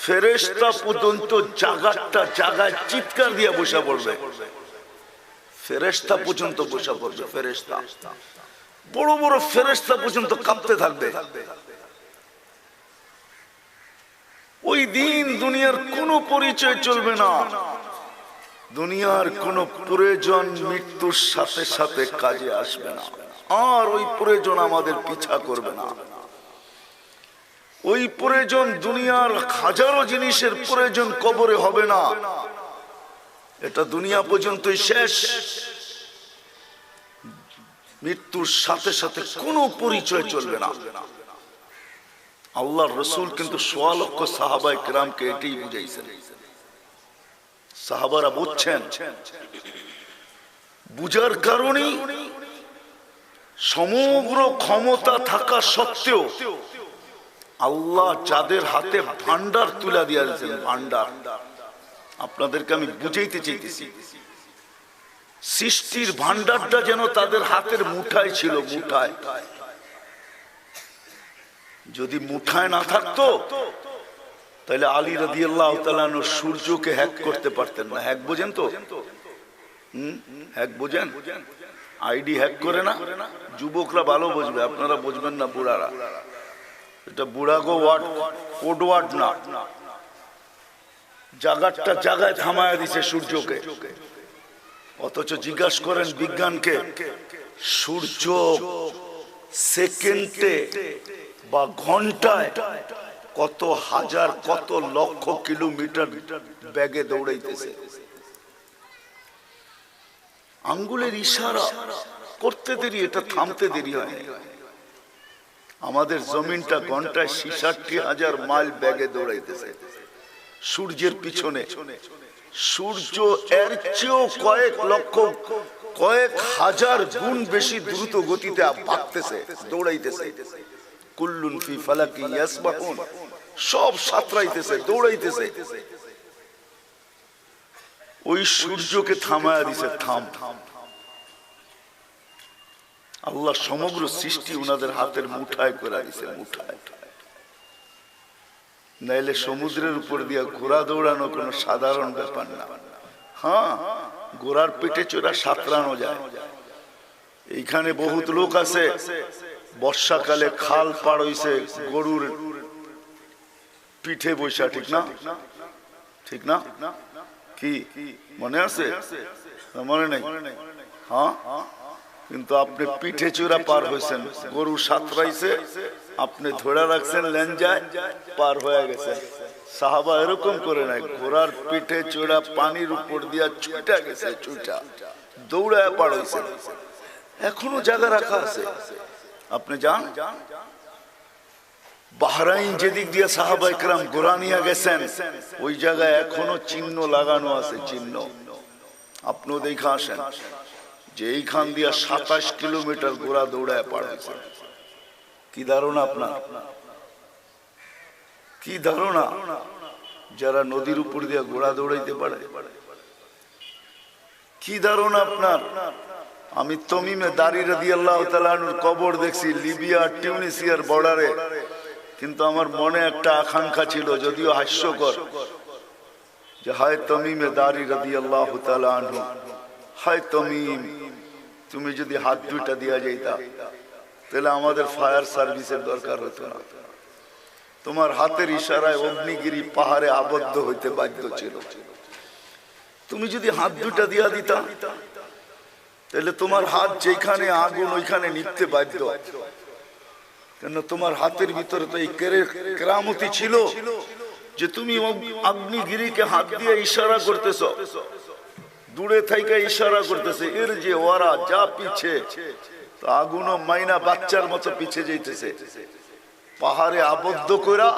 ফেরেশতা পর্যন্ত জায়গাটা জায়গায় চিৎকার দিয়ে বসে পড়বে, ফেরেশতা পর্যন্ত বসে পড়বে, ফেরেশতা বড় বড় ফেরেশতা পর্যন্ত কাঁপতে থাকবে। ওই দিন দুনিয়ার কোনো পরিচয় চলবে না, দুনিয়ার কোনো প্রয়োজন মৃত্যুর সাথে সাথে কাজে আসবে না, আর ওই প্রয়োজন আমাদের পিছা করবে না। ওই প্রয়োজন দুনিয়ার হাজারো জিনিসের প্রয়োজন কবরে হবে না, এটা দুনিয়া পর্যন্তই শেষ। মৃত্যুর সাথে সাথে কোনো পরিচয় চলবে না। আল্লাহর রাসূল কিন্তু ১৬ লক্ষ সাহাবায়ে কেরামকে এটাই বুঝাইছেন। সাহাবারা বুঝছেন, বুঝার কারণেই সমগ্র ক্ষমতা থাকা সত্ত্বেও আল্লাহ যাদের হাতে ভান্ডার তুলে দিয়েছেন, ভান্ডার, আপনাদেরকে আমি বুঝাইতে চাইতেছি, সৃষ্টির ভান্ডারটা যেন তাদের হাতের মুঠায় ছিল, মুঠায়। যদি মুঠায় না থাকতো তাহলে আলী রাদিয়াল্লাহু তাআলা আনহু সূর্যকে হ্যাক করতে পারতেন না। হ্যাক বোঝেন তো? হ্যাক বোঝেন? আইডি হ্যাক করে না, যুবকরা ভালো বুঝবে, আপনারা বুঝবেন না বুড়ারা। এটা বুড়াগো ওয়ার্ড, কোড ওয়ার্ড না। জায়গাটা জায়গায় থামায় দিছে সূর্যকে। অথচ জিজ্ঞাসা করেন বিজ্ঞানকে, সূর্য সেকেন্ডে বা ঘন্টায় কত হাজার কত লক্ষ কিলোমিটার বেগে দৌড়াইতেছে। আঙ্গুলের ইশারা করতে দেরি, এটা থামতে দেরি হয়। আমাদের জমিনটা ঘন্টায় 66,000 মাইল বেগে দৌড়াইতেছে সূর্যের পিছনে। সূর্য এর চেয়েও কয়েক লক্ষ কয়েক হাজার গুণ বেশি দ্রুত গতিতে ভাগতেছে, দৌড়াইতেছে। কুল্লুন ফি ফালাকি ইয়াসবাহুন, সব সাঁতরাইতেছে, দৌড়াইতেছে। ওই সূর্যকে থামায়া দিছে, থাম। আল্লাহ সমগ্র সৃষ্টি ওনাদের হাতের মুঠায় করে দিছে, মুঠায়। নাইলে সমুদ্রের উপর দিয়া ঘোড়া দৌড়ানো কোনো সাধারণ ব্যাপার না। হ্যাঁ, ঘোড়ার পেটে চড়া সাঁতরানো যায়। এইখানে বহুত লোক আছে, বর্ষাকালে খাল পার হইছে গরুর পিঠে বৈশা, ঠিক না? ঠিক না? কি মনে আছে? মনে নেই? হ্যাঁ, কিন্তু আপনি পিঠে চূড়া পার হয়েছেন, গরু সাঁতরাইছে, আপনি ধরে রাখছেন লেঞ্জায়, পার হয়ে গেছে। সাহাবা এরকম করে নাই, ঘোড়ার পিঠে চূড়া পানির উপর দিয়া ছুটা গেছে, ছুটা দৌড়ায় পার হয়েছে। এখনো জায়গা রাখা আছে, আপনি যান। বাহরাইন যেদিক দিয়ে সাহাবা ইকরাম ঘোড়া নিয়ে গেছেন, ওই জায়গায় এখনো চিহ্ন লাগানো আছে, চিহ্ন। আপনিও দেখে আসেন যে এইখান দিয়ে 27 কিলোমিটার ঘোড়া দৌড়ায় পার হয়েছে। কি ধারণা আপনার? কি ধারণা যারা নদীর উপর দিয়ে ঘোড়া দৌড়াইতে পারে? কি ধারণা আপনার? আমি তমিমে দারি রাদিয়াল্লাহু তাআলা আনহুর কবর দেখছি লিবিয়া টিউনিসিয়ার বর্ডারে, কিন্তু আমার মনে একটা আকাঙ্ক্ষা ছিল, যদিও হাস্যকর, যে হায় তমিমে দারি রাদিয়াল্লাহু তাআলা আনহু, হায় তমিম, তুমি যদি হাত দুইটা দিয়া যাইতা তাহলে আমাদের ফায়ার সার্ভিসের দরকার হতো না। তোমার হাতের ইশারায় অগ্নিগিরি পাহাড়ে আবদ্ধ হইতে বাধ্য ছিল। তুমি যদি হাত দুইটা দিয়া দিতা তাহলে তোমার হাত যেখানে আগুন ওইখানে নিভতে বাধ্য, কেন তোমার হাতের ভিতরে তো এই কেরামতি ছিল যে তুমি অগ্নিগিরিকে হাত দিয়ে ইশারা করতেছ, দূরে থেকে ইশারা করতেছে, এর যে ওরা যা পিছে, তো আগুনও মাইনা বাচ্চার মতো পিছে যাইতেছে, পাহাড়ে আবদ্ধ করা।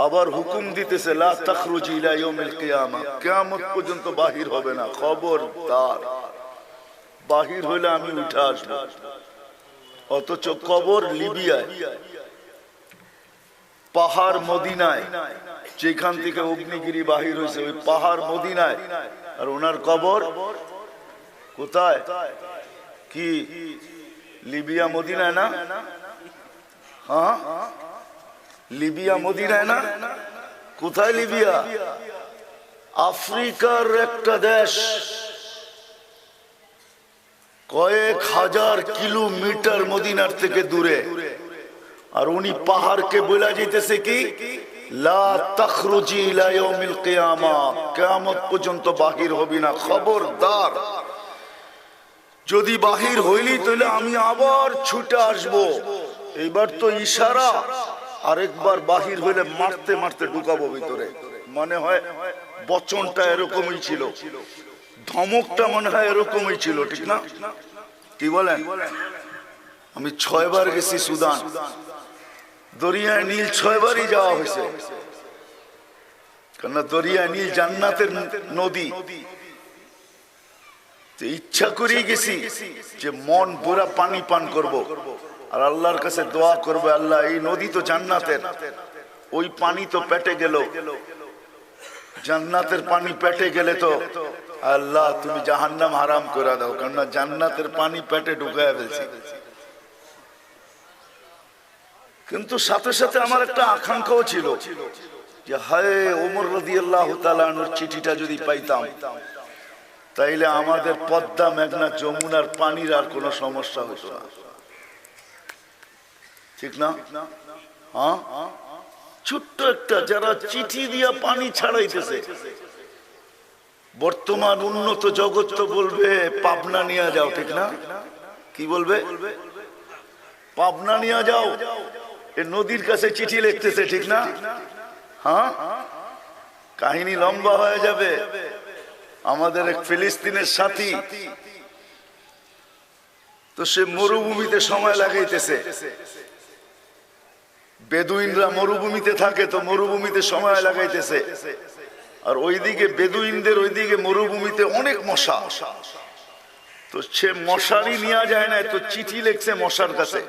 আবার হুকুম দিতেছে লা তাখরুজি ইলা ইয়াউমিল কিয়ামা, কিয়ামত পর্যন্ত বাহির হবে না, খবরদার, বাহির হইলে আমি উঠে আসবো। অথচ কবর লিবিয়ায়, পাহাড় মদিনায়, যেখান থেকে অগ্নিগিরি বাহির হয়েছে ওই পাহাড় মদিনায়, আর ওনার কবর কোথায়? কি লিবিয়া মদিনায় না? হ্যাঁ, লিবিয়া মদিনায় না? কোথায় লিবিয়া? আফ্রিকার একটা দেশ, কয়েক হাজার কিলোমিটার মদিনার থেকে দূরে। আর উনি পাহাড়কে বলা যাইতেছে কি লা তাখরুজি ইলা ইয়াউমিল কিয়ামা, কিয়ামত পর্যন্ত বাহির হবি না, খবরদার। যদি বাহির হইলি তাহলে আমি আবার ছুটে আসব। এইবার তো ইশারা, আরেকবার বাহির হইলে মারতে মারতে ঢুকাবো ভিতরে। মনে হয় বচনটা এরকমই ছিল, ধমকটা মনে হয় এরকমই ছিল, ঠিক না? কি বলেন? আমি 6 বার গেছি সুদান, দরিয়ায় নীল 6 বারই যাওয়া হয়েছে, কেননা দরিয়ায় নীল জান্নাতের নদী। ইচ্ছা করেই গেছি যে মন ভরা পানি পান করব, আর আল্লাহর কাছে দোয়া করবো, আল্লাহ এই নদী তো জান্নাতের, ওই পানি তো পেটে গেল, জান্নাতের পানি পেটে গেলে তো আল্লাহ তুমি জাহান্নাম হারাম করে দাও, কেননা জান্নাতের পানি পেটে ঢুকায় ফেলছি। কিন্তু সাথে সাথে আমার একটা আকাঙ্ক্ষাও ছিল যে হায় ওমর রাদিয়াল্লাহু তাআলা আনহুর চিঠিটা যদি পাইতাম, তাইলে আমাদের পদ্মা মেঘনা যমুনার পানির আর কোনো সমস্যা হতো না, ঠিক না? হ্যাঁ, ছোট্ট একটা যারা চিঠি দিয়া পানি ছাড়াইতেছে, বর্তমান উন্নত জগৎ তো বলবে পাবনা নিয়ে যাও, ঠিক না? কি বলবে? পাবনা নিয়ে যাও, এ নদীর কাছে চিঠি লিখতেছে, ঠিক না? হ্যাঁ, কাহিনী লম্বা হয়ে যাবে। আমাদের এক ফিলিস্তিনের সাথী, তো সে মরুভূমিতে সময় লাগাইতেছে। বেদুইনরা মরুভূমিতে থাকে, তো মরুভূমিতে সময় লাগাইতেছে, আর ওইদিকে বেদুইনদের ওইদিকে মরুভূমিতে অনেক মশা, তো সে মশারি নিয়ে যায় না, তো চিঠি লিখছে মশার কাছে।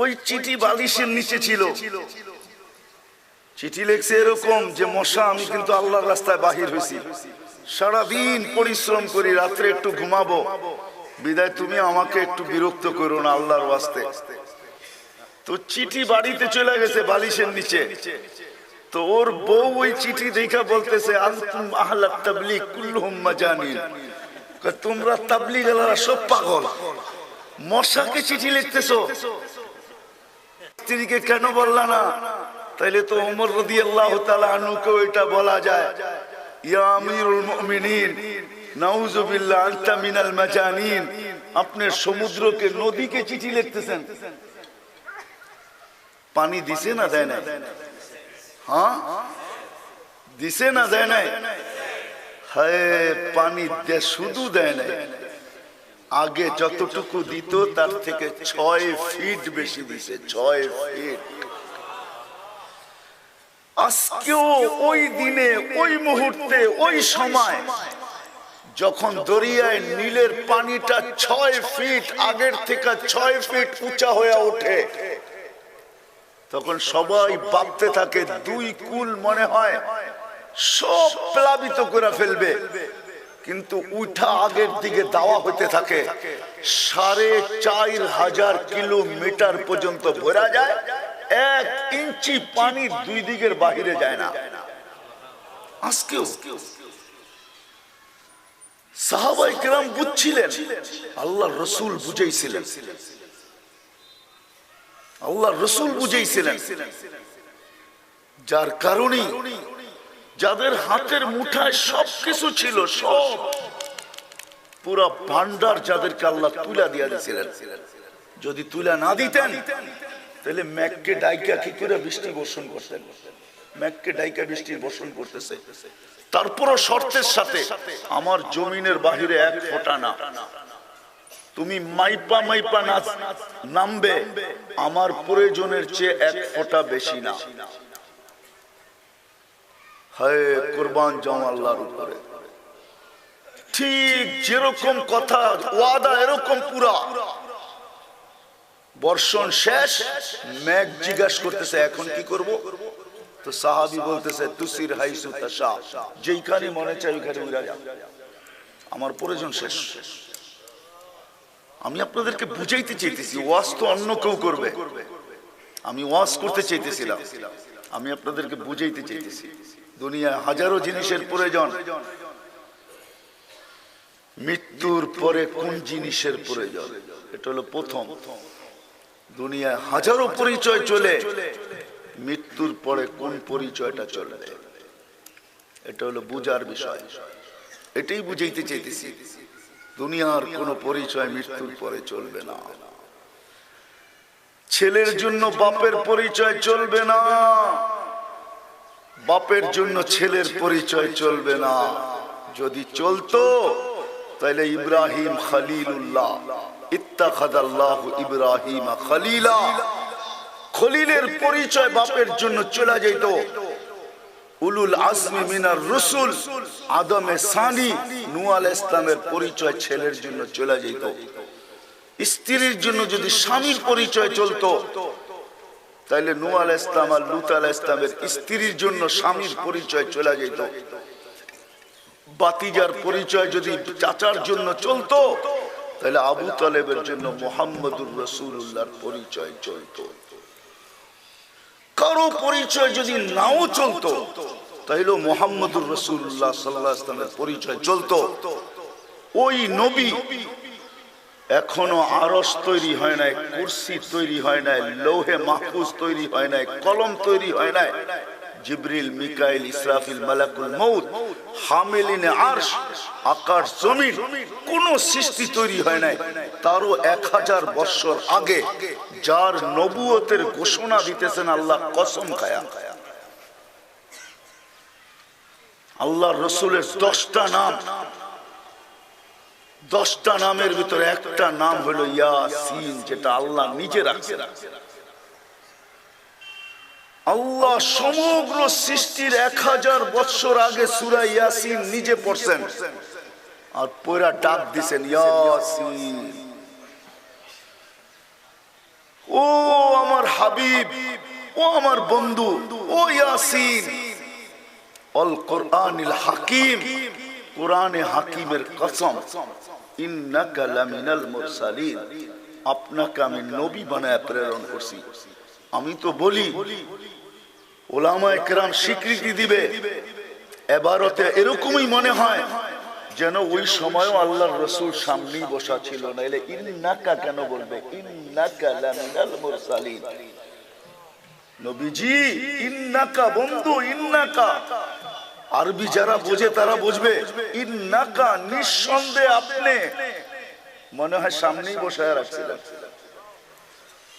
ওই চিঠি বালিশের নিচে ছিল, চিঠি লিখছে এরকম যে মশা, আমি কিন্তু আল্লাহর রাস্তায় বাহির হয়েছি, সারাদিন পরিশ্রম করি, রাত্রে একটু ঘুমাবো, বিদায় তুমি আমাকে একটু বিরক্ত করো না আল্লাহর ওয়াস্তে। তো চিঠি বাড়িতে চলে গেছে বালিশের নিচে। তো ওর বউ ওই চিঠি দেখা বলতেছে, আনতুম আহলাত তাবলীগ কুল্লুহুম মাজানিন, তোমরা তাবলীগওয়ালারা সব পাগল, মশাকে চিঠি লিখতেছো, স্ত্রীকে কেন বললা না? তাইলে তো ওমর রাদিয়াল্লাহু তাআলা আনহুকে ওইটা বলা যায়, ইয়া আমিরুল মুমিনিন নাউযু বিল্লাহ আনতা মিনাল মাজানিন, আপনি সমুদ্রকে নদীকে চিঠি লিখতেছেন। পানি দিছে না দেয় নাই? হ্যাঁ, দিছে না দেয় নাই? হায়, পানি শুধু দেয় নাই, আগে যতটুকু দিত তার থেকে 6 ফিট বেশি দিছে, 6 ফিট। আজকেও ওই দিনে, ওই মুহূর্তে, ওই সময় যখন দরিয়ায় নীলের পানিটা 6 ফিট আগের থেকে 6 ফিট উঁচা হয়ে ওঠে, তখন সবাই ভাবতে থাকে 2 কুল মনে হয় সব প্লাবিত করে ফেলবে, কিন্তু উঠা আগের দিকে দাওয়া হতে থাকে, 4500 কিলোমিটার পর্যন্ত ভরা যায়, 1 ইঞ্চি পানি 2 দিকের বাহিরে যায় না। আজকেও সাহাবায়ে কেরাম বুঝছিলেন, আল্লাহর রাসূল বুঝাইছিলেন, আল্লাহর রাসূল বুঝাইছিলেন, যার কারণে যাদের হাতের মুঠায় সবকিছু ছিল, সব পুরা ভান্ডার যাদেরকে আল্লাহ তুলা দিয়া দিয়েছিলেন, যদি তুলা না দিতেন তাহলে মেঘকে ডাইকা কি করে বৃষ্টি বর্ষণ করতেন? মেঘকে ডাইকা বৃষ্টির বর্ষণ করতেছে, তারপরও শর্তের সাথে আমার জমিনের বাহিরে 1 ফোঁটা না, তুমি মাইপা মাইপা নামবে, আমার প্রয়োজনের চেয়ে 1 ফোঁটা বেশি না। হায়, কুরবান যাও আল্লাহর উপরে। ঠিক যেরকম কথা ওয়াদা, এরকম পুরা বর্ষণ শেষ, মেঘ জিজ্ঞাসা করতেছে এখন কি করব? তো সাহাবী বলতেছে, তুসির হাইসু তাশা, যেইখানে মনে চাই ওইখানে উড়া যাও, আমার প্রয়োজন শেষ। আমি আপনাদেরকে বুঝাইতে চাইতেছি, ওয়াজ তো অন্য কেউ করবে, আমি ওয়াজ করতে চাইতেছিলাম, আমি আপনাদেরকে বুঝাইতে চাইতেছি। দুনিয়ায় হাজারো জিনিসের প্রয়োজন, মৃত্যুর পরে কোন জিনিসের প্রয়োজন, এটা হলো প্রথম। দুনিয়ায় হাজারো পরিচয় চলে, মৃত্যুর পরে কোন পরিচয়টা চলবে, এটা হলো বুঝার বিষয়। এটাই বুঝাইতে চাইতেছি, দুনিয়ার কোন পরিচয় মৃত্যুর পরে চলবে না। ছেলের জন্য বাপের পরিচয় চলবে না, বাপের জন্য ছেলের পরিচয় চলবে না। যদি চলতো তাহলে ইব্রাহিম খলিলুল্লাহ, ইত্তাখাযাল্লাহু ইব্রাহিম খলিলা, খলিলের পরিচয় বাপের জন্য চলে যেত। উলুল আজমি মিনার রসুল আদমে সানি নূহ আলাইহিস সালামের পরিচয় ছেলের জন্য চলে যেত। স্ত্রীর জন্য যদি স্বামীর পরিচয় চলতো তাহলে নূহ আলাইহিস সালাম আর লূত আলাইহিস সালামের স্ত্রীর জন্য স্বামীর পরিচয় চলে যেত। বাতিজার পরিচয় যদি চাচার জন্য চলতো তাহলে আবু তালেবের জন্য মুহাম্মদুর রাসূলুল্লাহর পরিচয় চলতো। কারো পরিচয় যদি নাও চলতো তাইলে মুহাম্মদুর রাসূলুল্লাহ সাল্লাল্লাহু আলাইহি ওয়াসাল্লামের পরিচয় চলতো। ওই নবী এখনো আরশ তৈরি হয় নাই, কুরসি তৈরি হয় নাই, লৌহে মাহফুজ তৈরি হয় নাই, কলম তৈরি হয় নাই। জিবরিল, মিকাইল, ইসরাফিল, মালাকুল মউত, হামিলিনে আরশ, আকাশ জমিন কোন সৃষ্টি তৈরি হয় নাই। তারও 1000 বছর আগে যার নবুয়তের ঘোষণা দিতেছেন আল্লাহ কসম খায়া, আল্লাহর রাসূলের 10টা নাম, 10টা নামের ভিতরে একটা নাম হলো ইয়াসিন, যেটা আল্লাহ নিজে রাখছেন। আল্লাহ সমগ্র সৃষ্টির 1000 বছর আগে সূরা ইয়াসিন নিজে পড়ছেন আর পুরা ডাক দিছেন ইয়াসিন। ও আমার হাবিব, ও আমার বন্ধু, ও ইয়াসিন, আল কোরআনিল হাকিম, কোরআনে হাকিমের কসম, ইন্নাকা লামিনাল মুরসালিন, আপনাকে আমি নবী বানায় প্রেরণ করছি। আমি তো বলি উলামায়ে কেরাম স্বীকৃতি দিবে, এবারতে এরকমই মনে হয় যেন ওই সময়ও আল্লাহর রাসূল সামনেই বসা ছিল, নাইলে ইন্নাকা কেন বলবে, ইন্নাকা লামিনাল মুরসালিন। নবীজি ইন্নাকা, বন্ধু ইন্নাকা, আরবি যারা বোঝে তারা বুঝবে, ইন্নাকা নিঃসন্দেহে আপনি, মনে হয় সামনেই বসায় রাখছিলেন,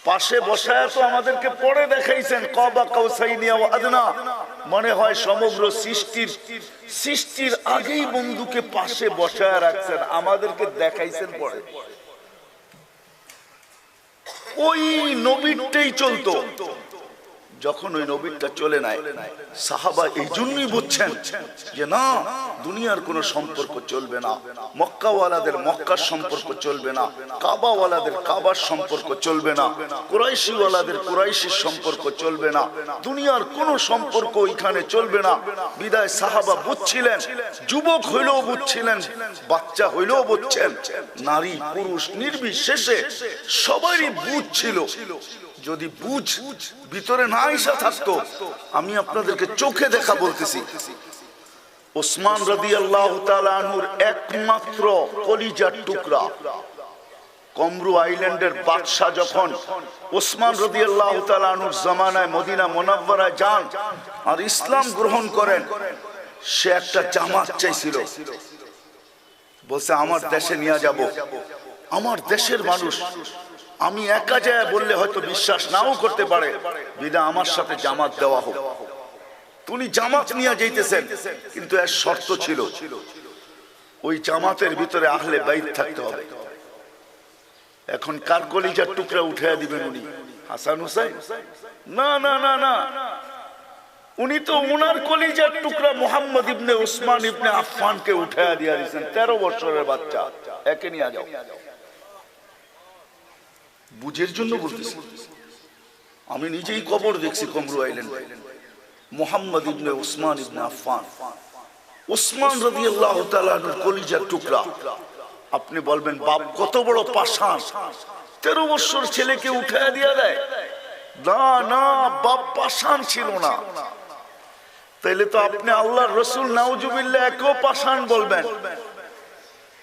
পাশে বসায় তো আমাদেরকে পড়ে দেখাইছেন কবা কাউসাইনি ওয়া আদনা, মনে হয় সমগ্র সৃষ্টির আগেই বন্ধুকে পাশে বসায় রাখছেন, আমাদেরকে দেখাইছেন পড়ে। ওই নবীটাই চলতো। যখন ওই নবীটা চলে নাই, সাহাবা এই জন্যই বুঝছেন যে না, দুনিয়ার কোনো সম্পর্ক চলবে না, মক্কাওয়ালাদের মক্কার সম্পর্ক চলবে না, কাবাওয়ালাদের কাবার সম্পর্ক চলবে না, কুরাইশিওয়ালাদের কুরাইশির সম্পর্ক চলবে না, দুনিয়ার কোনো সম্পর্ক ওইখানে চলবে না। বিদায় সাহাবা বুঝছিলেন, যুবক হইলেও বুঝছিলেন, বাচ্চা হইলেও বুঝছেন, নারী পুরুষ নির্বিশেষে সবারই বুঝছিল। যদি বুঝ ভিতরে না আইসা থাকতো, আমি আপনাদেরকে চোখে দেখা বলতেছি, ওসমান রাদিয়াল্লাহু তাআলা আনহুর একমাত্র কলিজার টুকরা, কমরু আইল্যান্ডের বাদশা যখন ওসমান রাদিয়াল্লাহু তাআলা আনহুর জামানায় মদিনা মুনাওয়ারায় যান আর ইসলাম গ্রহণ করেন, সে একটা জামাত চাইছিল, বলছে আমার দেশে নিয়ে যাব, আমার দেশের মানুষ, আমি একা যায় বললে হয়তো বিশ্বাস নাও করতে পারে, বিধায় আমার সাথে জামাত দেওয়া হোক। তিনি জামাত নিয়ে যাইতেছেন, কিন্তু এর শর্ত ছিল ওই জামাতের ভিতরে আহলে বাইত থাকতে হবে। এখন কার কলিজার টুকরা উঠাইয়া দিবেন উনি? হাসান হুসাইন? না না না না, উনি তো উনার কলিজার টুকরা মুহাম্মদ ইবনে উসমান ইবনে আফফানকে উঠাইয়া দিয়া দিয়েছেন, 13 বছরের বাচ্চা, একে নিয়ে যাও। বুঝের জন্য বলতেছি, আমি নিজেই কবর দেখছি কমরু আইল্যান্ডে, মুহাম্মদ ইবনে উসমান ইবনে আফফান, উসমান রাদিয়াল্লাহু তাআলা আনহুর কলিজার টুকরা। আপনি বলবেন বাপ কত বড় পাষাণ, 13 বছর ছেলেকে উঠায় দিয়া দেয়? না না, বাপ পাষাণ ছিল না। তাইলে তো আপনি আল্লাহর রাসূল নাউজুবিল্লাহ একেও পাষাণ বলবেন?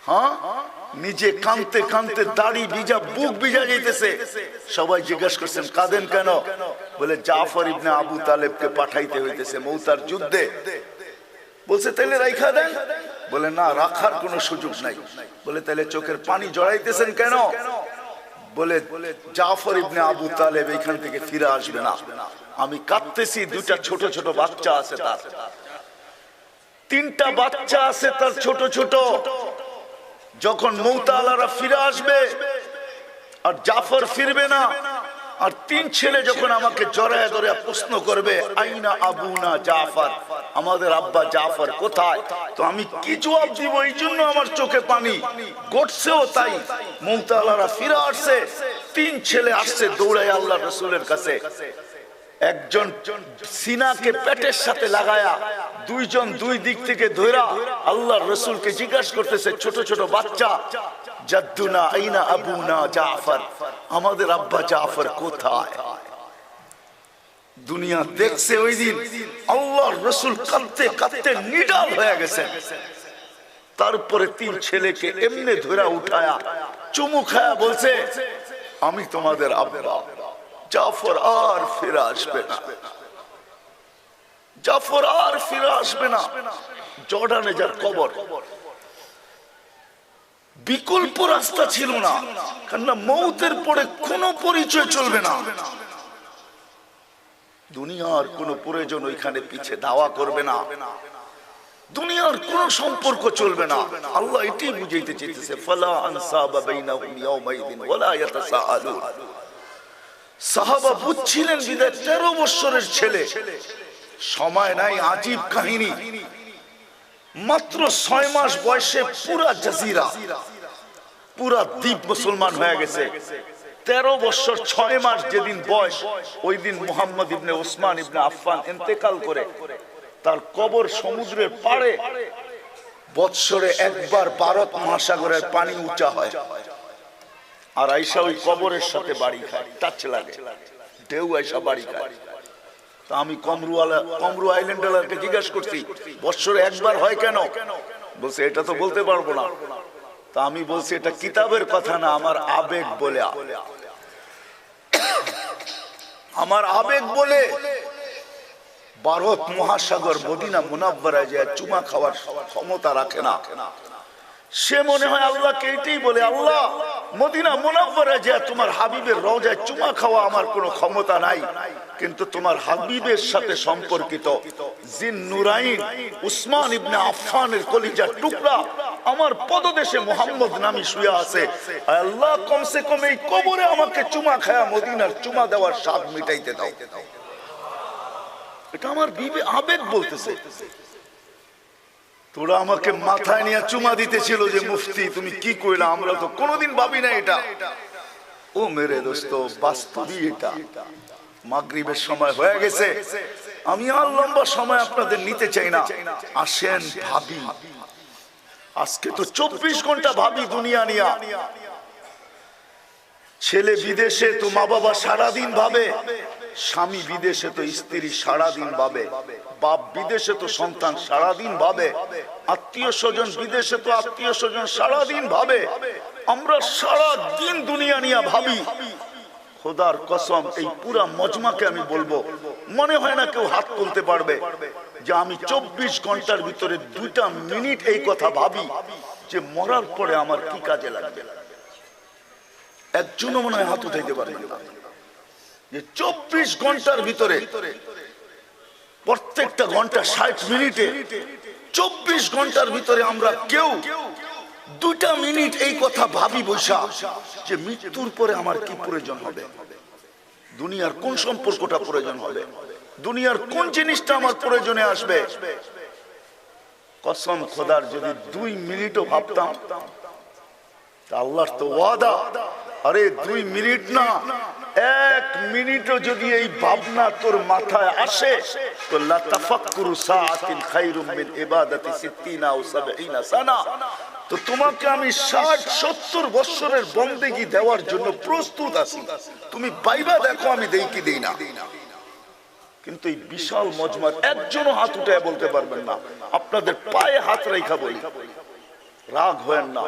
হ্যাঁ, নিজে কাঁদতে কাঁদতে দাড়ি ভিজা, বুক ভিজা যাইতেছে। সবাই জিজ্ঞাসা করছেন কাঁদেন কেন? বলে জাফর ইবনে আবু তালেবকে পাঠাইতে হইতেছে মৌতার যুদ্ধে। বলছে তাইলে রাইখা দেন? বলে না, রাখার কোনো সুযোগ নাই। বলে তাইলে চোখের পানি জড়াইতেছেন কেন? বলে জাফর ইবনে আবু তালেব এখান থেকে ফিরে আসবে না, আমি কাঁদতেছি, 2টা ছোট ছোট বাচ্চা আছে তার, 3টা বাচ্চা আছে তার ছোট ছোট। যখন মৌতালারা ফিরে আসবে আর জাফর ফিরবে না, আর 3 ছেলে যখন আমাকে জড়ায় ধরে প্রশ্ন করবে আইনা আবুনা জাফর, আমাদের আব্বা জাফর কোথায়, তো আমি কি জবাব দিব? এই জন্য আমার চোখে পানি গড়ছেও। তাই মৌতালারা ফিরে আসছে, 3 ছেলে আসছে দৌড়ায় আল্লাহর রাসূলের কাছে। একজন সিনাকে পেটের সাথে লাগায়া, 2 জন 2 দিক থেকে ধইরা আল্লাহর রাসূলকে জিজ্ঞাসা করতেছে, ছোট ছোট বাচ্চা, জাদ্দুনা আইনা আবুনা জাফর, আমাদের আব্বা জাফর কোথায়? দুনিয়া দেখছে ওই দিন আল্লাহর রাসূল কাঁদতে কাঁদতে নিডাল হয়ে গেছে। তারপরে 3 ছেলেকে এমনি ধরে উঠায়া চুমু খায়া বলছে, আমি তোমাদের আব্বা, জাফর আর ফিরে আসবে না, জাফর আর ফিরে আসবে না। জর্ডানে যার কবর, বিকল্প রাস্তা ছিল না, কারণ মৌতের পরে কোনো পরিচয় চলবে না। দুনিয়ার কোনো প্রয়োজন ওইখানে পিছে দাওয়া করবে না, দুনিয়ার কোনো সম্পর্ক চলবে না। আল্লাহ এটাই বুঝাইতে চাইতেছে, ফালা আনসাবা বাইনাহুম ইয়াওমাইদিন ওয়ালা ইয়াতাসাআলুন। সাহাবা বুঝছিলেন বিদায় 13 বছরের ছেলে, সময় নাই। আজীব কাহিনী, মাত্র 6 মাস বয়সে পুরা জাজিরা, পুরা দ্বীপ মুসলমান হয়ে গেছে। 13 বছর 6 মাস যেদিন বয়স, ওই দিন মুহাম্মদ ইবনে উসমান ইবনে আফফান ইন্তেকাল করে। তার কবর সমুদ্রের পাড়ে, বৎসরে একবার ভারত মহাসাগরের পানি উঁচা হয়, আর আইসা ওই কবরের সাথে বাড়ি খায়, টাচ লাগে, ঢেউ আইসা বাড়ি খায়। তা আমি কমরু আইল্যান্ডারকে জিজ্ঞাসা করছি, বৎসরে একবার হয় কেন? বলছে এটা তো বলতে পারবো না। তা আমি বলছি এটা কিতাবের কথা না, আমার আবেগ বলে, আমার আবেগ বলে ভারত মহাসাগর মদিনা মুনাব্বারায় যায় চুমা খাওয়ার ক্ষমতা রাখে না। সে মনে হয় আল্লাহকে এটাই বলে, আল্লাহ মদিনা মুনাব্বারায় যায় তোমার হাবিবের রওজায় চুমা খাওয়া আমার কোনো ক্ষমতা নাই, কিন্তু তোমার হাবিবের সাথে সম্পর্কিত জিন নুরাইন উসমান ইবনে আফফানের কলিজার টুকরা আমার পদদেশে মুহাম্মদ নামী শুয়ে আছে। আল্লাহ কমসে কম এই কবরে আমাকে চুমা খায়া মদিনার চুমা দেওয়ার স্বাদ মিটাইতে দাও। এটা আমার আবেগ বলতেছে। তোরা আমাকে মাথায় নিয়ে চুমা দিতেছিল যে মুফতি তুমি কি কইলা, আমরা তো কোনোদিন ভাবি না এটা। ও মেরে দোস্ত, বাস্তবই এটা। মাগরিবের সময় হয়ে গেছে, আমি আর লম্বা সময় আপনাদের নিতে চাই না। আসেন ভাবি, আজকে তো 24 ঘন্টা ভাবি দুনিয়া নিয়া। ছেলে বিদেশে তো মা বাবা সারাদিন ভাবে, স্বামী বিদেশে তো স্ত্রী সারাদিন ভাবে, বাপ বিদেশে তো সন্তান সারাদিন ভাবে, আত্মীয় স্বজন বিদেশে তো আত্মীয় স্বজন সারাদিন ভাবে। আমরা সারাদিন দুনিয়া নিয়ে ভাবি। খোদার কসম, এই পুরা মজমাকে আমি বলবো, মনে হয় না কেউ হাত তুলতে পারবে যে আমি 24 ঘন্টার ভিতরে 2টা মিনিট এই কথা ভাবি যে মরার পরে আমার কি কাজে লাগবে। একজনও মনে হয় হাত উঠাইতে পারে না যে 24 ঘন্টার ভিতরে, প্রত্যেকটা ঘন্টা 60 মিনিটে, 24 ঘন্টার ভিতরে আমরা কেউ 2টা মিনিট এই কথা ভাবি বসা যে মৃত্যুর পরে আমার কি প্রয়োজন হবে, দুনিয়ার কোন সম্পর্কটা প্রয়োজন হবে, দুনিয়ার কোন জিনিসটা আমার প্রয়োজনে আসবে। কসম খোদার, যদি 2 মিনিটও ভাবতাম, আল্লাহর তো ওয়াদা, আরে 2 মিনিট না, 1 মিনিটও যদি এই ভাবনা তোর মাথায় আসে, তো লা তাফাক্কুরু সাআতিন খায়রুম মিন ইবাদাতি 60 আও 70 সানা। তো তোমাকে আমি 60-70 বছরের বন্দেগী দেওয়ার জন্য প্রস্তুত আছি। তুমি বাইবা দেখো আমি দেই কি দেই না। কিন্তু এই বিশাল মজমার একজনও হাত উঠায় বলতে পারবেন না। আপনাদের পায়ে হাত রেখা বলি, রাগ হয় না,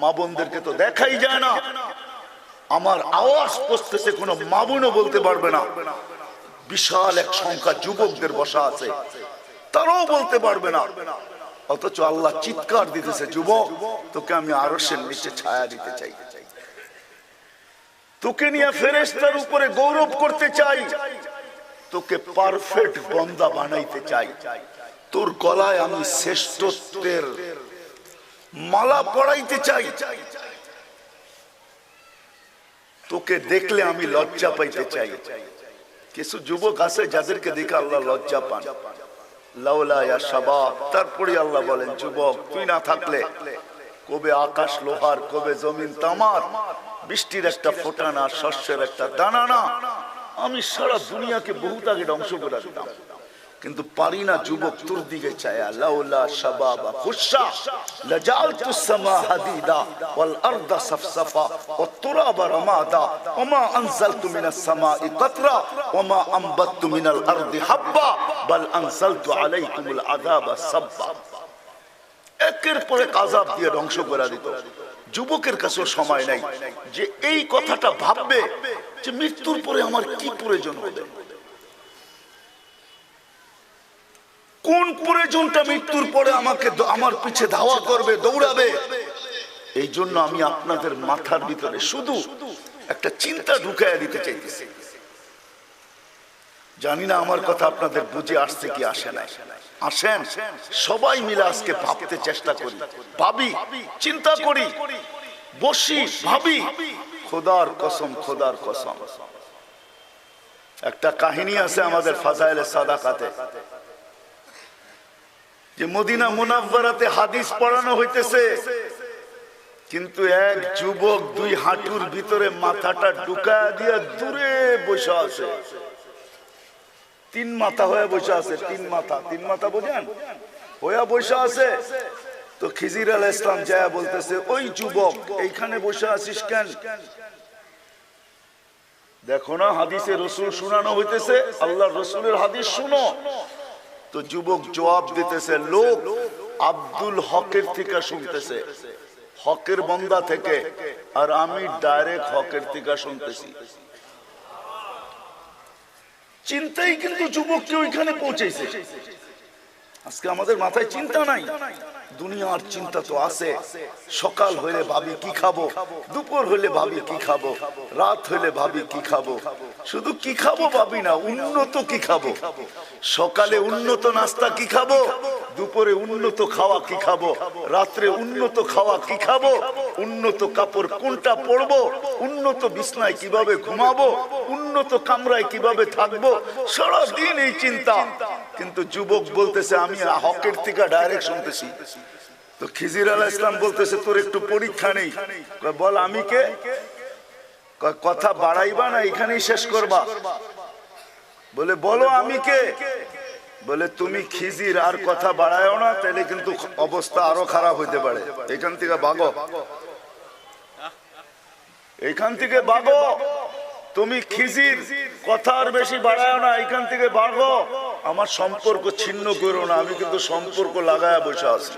মা বোনদেরকে তো দেখাই যায় না। আমার আওয়াজ পৌঁছতেছে, কোনো মা বোনও বলতে পারবে না। বিশাল এক সংখ্যা যুবকদের বসা আছে, তারাও বলতে পারবে না। অথচ আল্লাহ চিৎকার দিতেছে, যুবক তোকে আমি আরশের নিচে ছায়া দিতে চাই, তোকে নিয়ে ফেরেশতার উপরে গৌরব করতে চাই, তোকে পারফেক্ট বান্দা বানাইতে চাই, তোর গলায় আমি শ্রেষ্ঠত্বের মালা পরাইতে চাই, তোকে দেখলে আমি লজ্জা পাইতে চাই। কিছু যুবক আছে যাদেরকে দেখে আল্লাহ লজ্জা পান। লাউলা ইয়া শাবাব, তারপরে আল্লাহ বলেন, যুবক তুই না থাকলে কবে আকাশ লোহার, কবে জমিন তামার, বৃষ্টির একটা ফোঁটা না, শস্যের একটা দানা না, আমি সারা দুনিয়াকে বহুত আগে ধ্বংস করে দিতাম। কিন্তু পারি না যুবক তোর দিকে চায়া লাউলা শাবাবা খুশা লাজালতু সামা হাদিদা ওয়াল আরদা সাফসাফা ওয়াত তুরাবা রামাদা ওমা আনজালতু মিনাস সামাই কাতরা ওমা আমবাতু মিনাল আরদি হাব্বা বাল আনজালতু আলাইকুমুল আযাবা সাব্বা। একের পরে আযাব দিয়ে ধ্বংস করে দিত। যুবকের কাছে সময় নাই যে এই কথাটা ভাববে যে মৃত্যুর পরে আমার কি প্রয়োজন হবে, কোন প্রয়োজনটা মৃত্যুর পরে আমাকে আমার পিছে ধাওয়া করবে, দৌড়াবে। এই জন্য আমি আপনাদের মাথার ভিতরে শুধু একটা চিন্তা ঢুকাইয়া দিতে চাইতেছি। জানি না আমার কথা আপনাদের বুঝে আসছে কি আসে না। আসেন সবাই মিলে আজকে ভাবতে চেষ্টা করি, ভাবি, চিন্তা করি, বসি, ভাবি। খোদার কসম, খোদার কসম, একটা কাহিনী আছে আমাদের ফাজাইলে সাদাকাতে, যে মদিনা মুনাওয়ারাতে হাদিস পড়ানো হইতেছে, কিন্তু এক যুবক দুই হাঁটুর ভিতরে মাথাটা ঢুকায়া দিয়ে দূরে বসে আছে। তিন মাথা হয়ে বসে আছে, তিন মাথা বোঝেন, হয়ে বসে আছে। তো খিজির আলাইহিস সালাম যায় বলতেছে, ওই যুবক এইখানে বসে আছিস কেন? দেখো না হাদিসে রসুল শোনানো হইতেছে, আল্লাহর রসুলের হাদিস শুনো। তো যুবক জবাব দিতেছে, লোক আব্দুল হকের থেকে শুনতেছে, হকের বন্দা থেকে, আর আমি ডাইরেক্ট হকের থেকে শুনতেছি। চিন্তাই কিন্তু যুবককে ওইখানে পৌঁছেছে। আজকে আমাদের মাথায় চিন্তা নাই, দুনিয়ার চিন্তা তো আছে। সকাল হইলে ভাবি কি খাবো, দুপুর হইলে ভাবি কি খাবো, রাত হইলে ভাবি কি খাবো। শুধু কি খাবো ভাবি না, উন্নত কি খাবো। সকালে উন্নত নাস্তা কি খাবো, দুপুরে উন্নত খাওয়া কি খাবো, রাত্রে উন্নত খাওয়া কি খাবো, উন্নত কাপড় কোনটা পরবো, উন্নত বিছনায় কিভাবে ঘুমাবো, উন্নত কামরায় কিভাবে থাকবো, সারাদিন এই চিন্তা। কিন্তু যুবক বলতেছে আমি হকের থেকে ডাইরেক্ট শুনতেছি। তো খিজির আলাইহিস সালাম বলতেছে, তোর একটু পরীক্ষা নেই? বল আমি কে? কথা বাড়াইবা না এখানেই শেষ করবা? বলে বলো আমি কে? বলে তুমি খিজির, আর কথা বাড়ায়ও না, তাহলে কিন্তু অবস্থা আরো খারাপ হইতে পারে। এখান থেকে ভাগো, এখান থেকে ভাগো। তুমি খিজির, কথা আর বেশি বাড়ায়ও না, এখান থেকে ভাগো। আমার সম্পর্ক ছিন্ন করো না, আমি কিন্তু সম্পর্ক লাগায়া বসে আছি।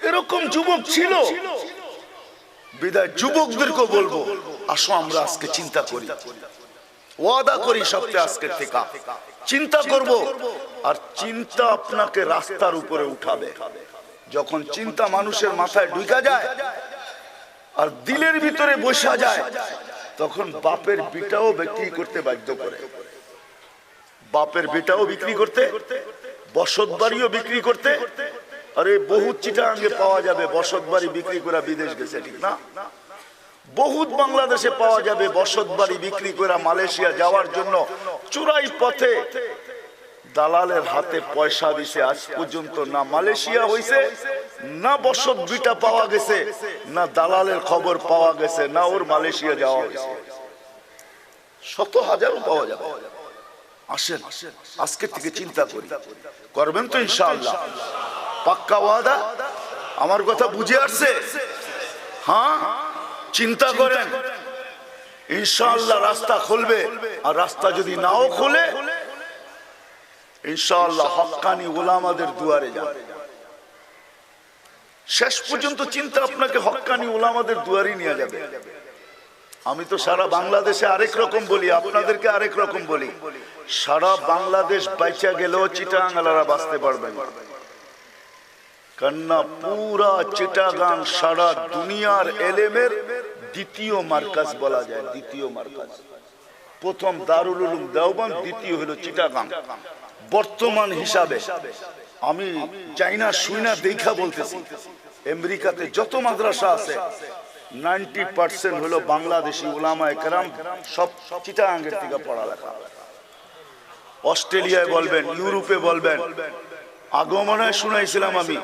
এরকম যুবক ছিল। বিদায় যুবকদেরকে বলবো, আসো আমরা আজকে চিন্তা করি, ওয়াদা করি সবচেয়ে আজকের থেকে চিন্তা করব। আর চিন্তা আপনাকে রাস্তার উপরে উঠাবে। যখন চিন্তা মানুষের মাথায় ঢুকা যায় আর দিলের ভিতরে বসা যায়, তখন বাপের বিটাও বিক্রি করতে বাধ্য করে। বাপের বেটাও বিক্রি করতে, বসত বাড়িও বিক্রি করতে। আরে বহুত চিটাগাঙ্গে পাওয়া যাবে বসত বাড়ি বিক্রি করে বিদেশ গেছে, ঠিক না? বহুত বাংলাদেশে পাওয়া যাবে বসত বাড়ি বিক্রি করে মালয়েশিয়া যাওয়ার জন্য চোরাই পথে দালালের হাতে পয়সা দিছে। আজ পর্যন্ত না মালয়েশিয়া হইছে, না বসত বিটা পাওয়া গেছে, না দালালের খবর পাওয়া গেছে, না ওর মালয়েশিয়া যাওয়া হয়েছে। শত হাজারও পাওয়া যাবে। আসেন আজকে থেকে চিন্তা করি, করবেন তো ইনশাআল্লাহ? পাক্কা ওয়াদা? আমার কথা বুঝে আসছে? হ্যাঁ, চিন্তা করেন, ইনশাআল্লাহ রাস্তা খুলবে। আর রাস্তা যদি নাও খুলে, ইনশাআল্লাহ হক্কানি উলামাদের দুয়ারে যান। শেষ পর্যন্ত চিন্তা আপনাকে হক্কানি উলামাদের দুয়ারে নিয়ে যাবে। আমি তো সারা বাংলাদেশে আরেক রকম বলি, আপনাদেরকে আরেক রকম বলি। সারা বাংলাদেশ বাইচা গেলেও চিটাগাংলারা বাঁচতে পারবে না। কারণ পুরা চিটাগাং সারা দুনিয়ার এলেমের দ্বিতীয় মার্কাজ বলা যায়। দ্বিতীয় মার্কাজ, প্রথম দারুল উলুম দেওবন্দ, দ্বিতীয় হলো চিটাগাং। বর্তমান হিসাবে আমি চাইনা শুইনা দেখা বলতেছি, আমেরিকাতে যত মাদ্রাসা আছে 90% হলো বাংলাদেশি উলামায়ে কেরাম, সব চিটাগাঙ্গের থেকে পড়ালেখা। অস্ট্রেলিয়ায় বলবেন, ইউরোপে বলবেন। আগমনায় শুনাইছিলাম আমি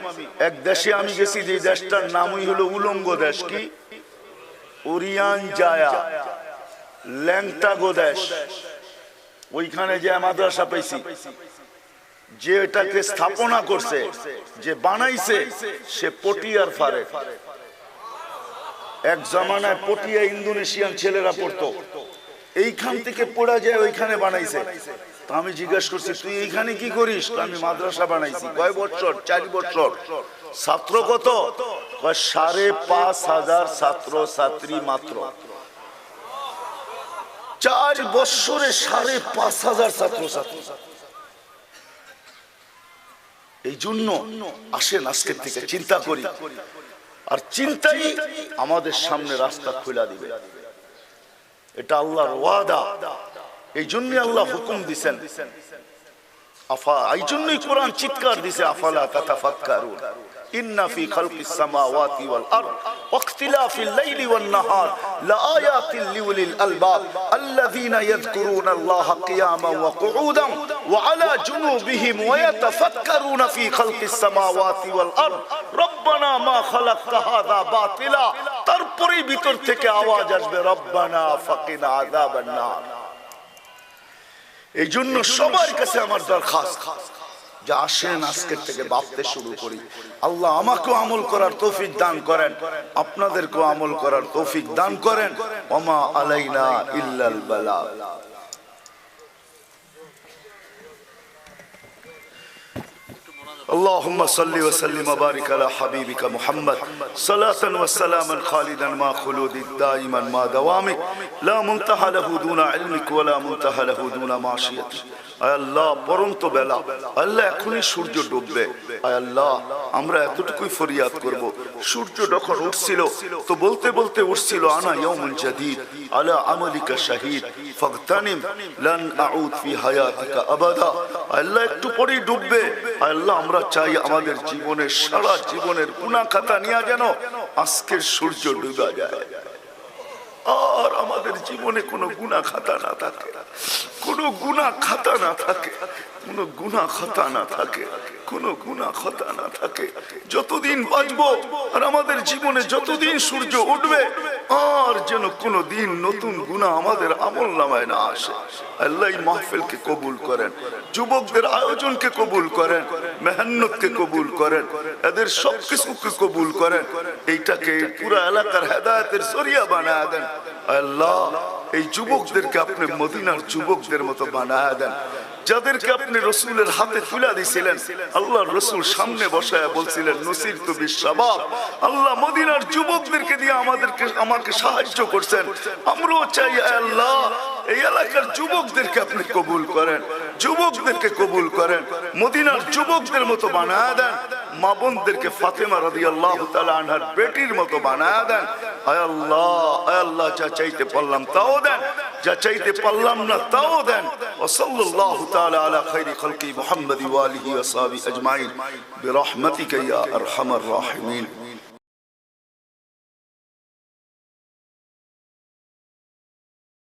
এক দেশে আমি গেছি, যে দেশটার নামই হলো উলঙ্গ দেশ। কি? ওরিয়ান জায়া ল্যাংটাগো দেশ। ওইখানে যে মাদ্রাসা পেয়েছি, যে এটাকে স্থাপনা করছে, যে বানাইছে, সে পটিয়ার ফারে। এক জামানায় পটিয়া ইন্দোনেশিয়ান ছেলেরা পড়তো, এইখান থেকে পড়া যায় ওইখানে বানাইছে। তো আমি জিজ্ঞাসা করছি, তুই এইখানে কি করিস? আমি মাদ্রাসা বানাইছি। কয় বছর? 4 বছর। ছাত্র কত? 5,500 ছাত্র ছাত্রী মাত্র। 4 বছরে 5,500 ছাত্র ছাত্রী। এই জন্য আসেন আজকের থেকে চিন্তা করি, আর চিন্তাই আমাদের সামনে রাস্তা খুলে দিবে। এটা আল্লাহর ওয়াদা। এই জন্য আল্লাহ হুকুম দিছেন, এই জন্যই কোরআন চিৎকার দিছে, আফালা তাতাফাক্কারুন ইন্না ফি খালকিস সামাওয়াতি ওয়াল আরদ ওয়াখতিলাফিল লাইলি ওয়ান নাহার লাআয়াতিল লিউলিল আলবাব আল্লাযীনা ইয়াযকুরুনা আল্লাহা কিয়ামান ওয়া কুউদান ওয়া আলা জুনুবিহিম ওয়া ইয়াতাফাক্কারুনা ফি খালকিস সামাওয়াতি ওয়াল আরদ রব্বানা মা খালাকতা হাযা বাতিলা। তারপরে ভিতর থেকে আওয়াজ আসবে, রব্বানা ফাকিনা আযাবান নার। এই জন্য সবার কাছে আমার দরখাস্ত, যে আসেন আজকের থেকে ভাবতে শুরু করি। আল্লাহ আমাকেও আমল করার তৌফিক দান করেন, আপনাদেরকেও আমল করার তৌফিক দান করেন। ওমা আলাইনা ইল্লাল বালাগ। اللهم صل وسلم وبارك على حبيبك محمد صلاة وسلاما خالدا ما خلود دائما ما دوامك لا منتهى له دون علمك ولا منتهى له دون معصيتك। আয় আল্লাহ, পরন্ত বেলা, আল্লাহ এখনই সূর্য ডুববে। আয় আল্লাহ, আমরা এতটুকুই ফরিয়াদ করব। সূর্য যখন উঠছিল তো বলতে বলতে উঠছিল, আনা ইয়াউমুন জাদীদ আলা আমালিকা শাহীদ ফাগতানিম লান আউদ ফি হায়াতিকা আবাদা। আল্লাহ একটু পরেই ডুববে। আল্লাহ, আমরা চাই আমাদের জীবনের সারা জীবনের গুনাহ খাতা নিয়ে যেন আজকের সূর্য ডুবে যায়, আর আমাদের জীবনে কোনো গুনাহ খাতা না থাকে, কোনো গুনাহ খাতা না থাকে, কোনো গুনাহ খাতা না থাকে, কোনো গুনাহ খাতা না থাকে। যতদিন বাঁচবো আর আমাদের জীবনে যতদিন সূর্য উঠবে, আর যেন কোনো দিন নতুন গুনাহ আমাদের আমল নামায় না আসে। আল্লাহ এই মাহফিলকে কবুল করেন, যুবকদের আয়োজনকে কবুল করেন, মেহনতকে কবুল করেন, এদের সবকিছুকে কবুল করেন। এইটাকে পুরো এলাকার হেদায়েতের জরিয়া বানায় দেন। আল্লাহ, এই যুবকদেরকে আপনি মদিনার যুবকদের মতো বানায় দেন, যাদেরকে আপনি রসুলের হাতে তুলে দিয়েছিলেন। আল্লাহ রসুল সামনে বসায় বলছিলেন, নসিরতু বিশ-শাবাব। আল্লাহ মদিনার যুবকদেরকে দিয়ে আমাকে সাহায্য করছেন। আমরাও চাই আল্লাহ এই এলাকার যুবকদেরকে আপনি কবুল করেন, যুবকদেরকে কবুল করেন, মদিনার যুবকদের মতো বানায় দেন। মা বোনদেরকে ফাতেমা রাদিয়াল্লাহু তাআলা আনহার বেটির মতো বানায় দেন। আয় আল্লাহ, যা চাইতে পারলাম তাও দেন, যা চাইতে পারলাম না তাও দেন। ওয়া সাল্লাল্লাহু তাআলা আলা খায়রি খালকি মুহাম্মাদি ওয়া আলিহি ওয়া সাহবিহি আজমাইন বিরহমাতিকা ইয়া আরহামার রাহিমিন।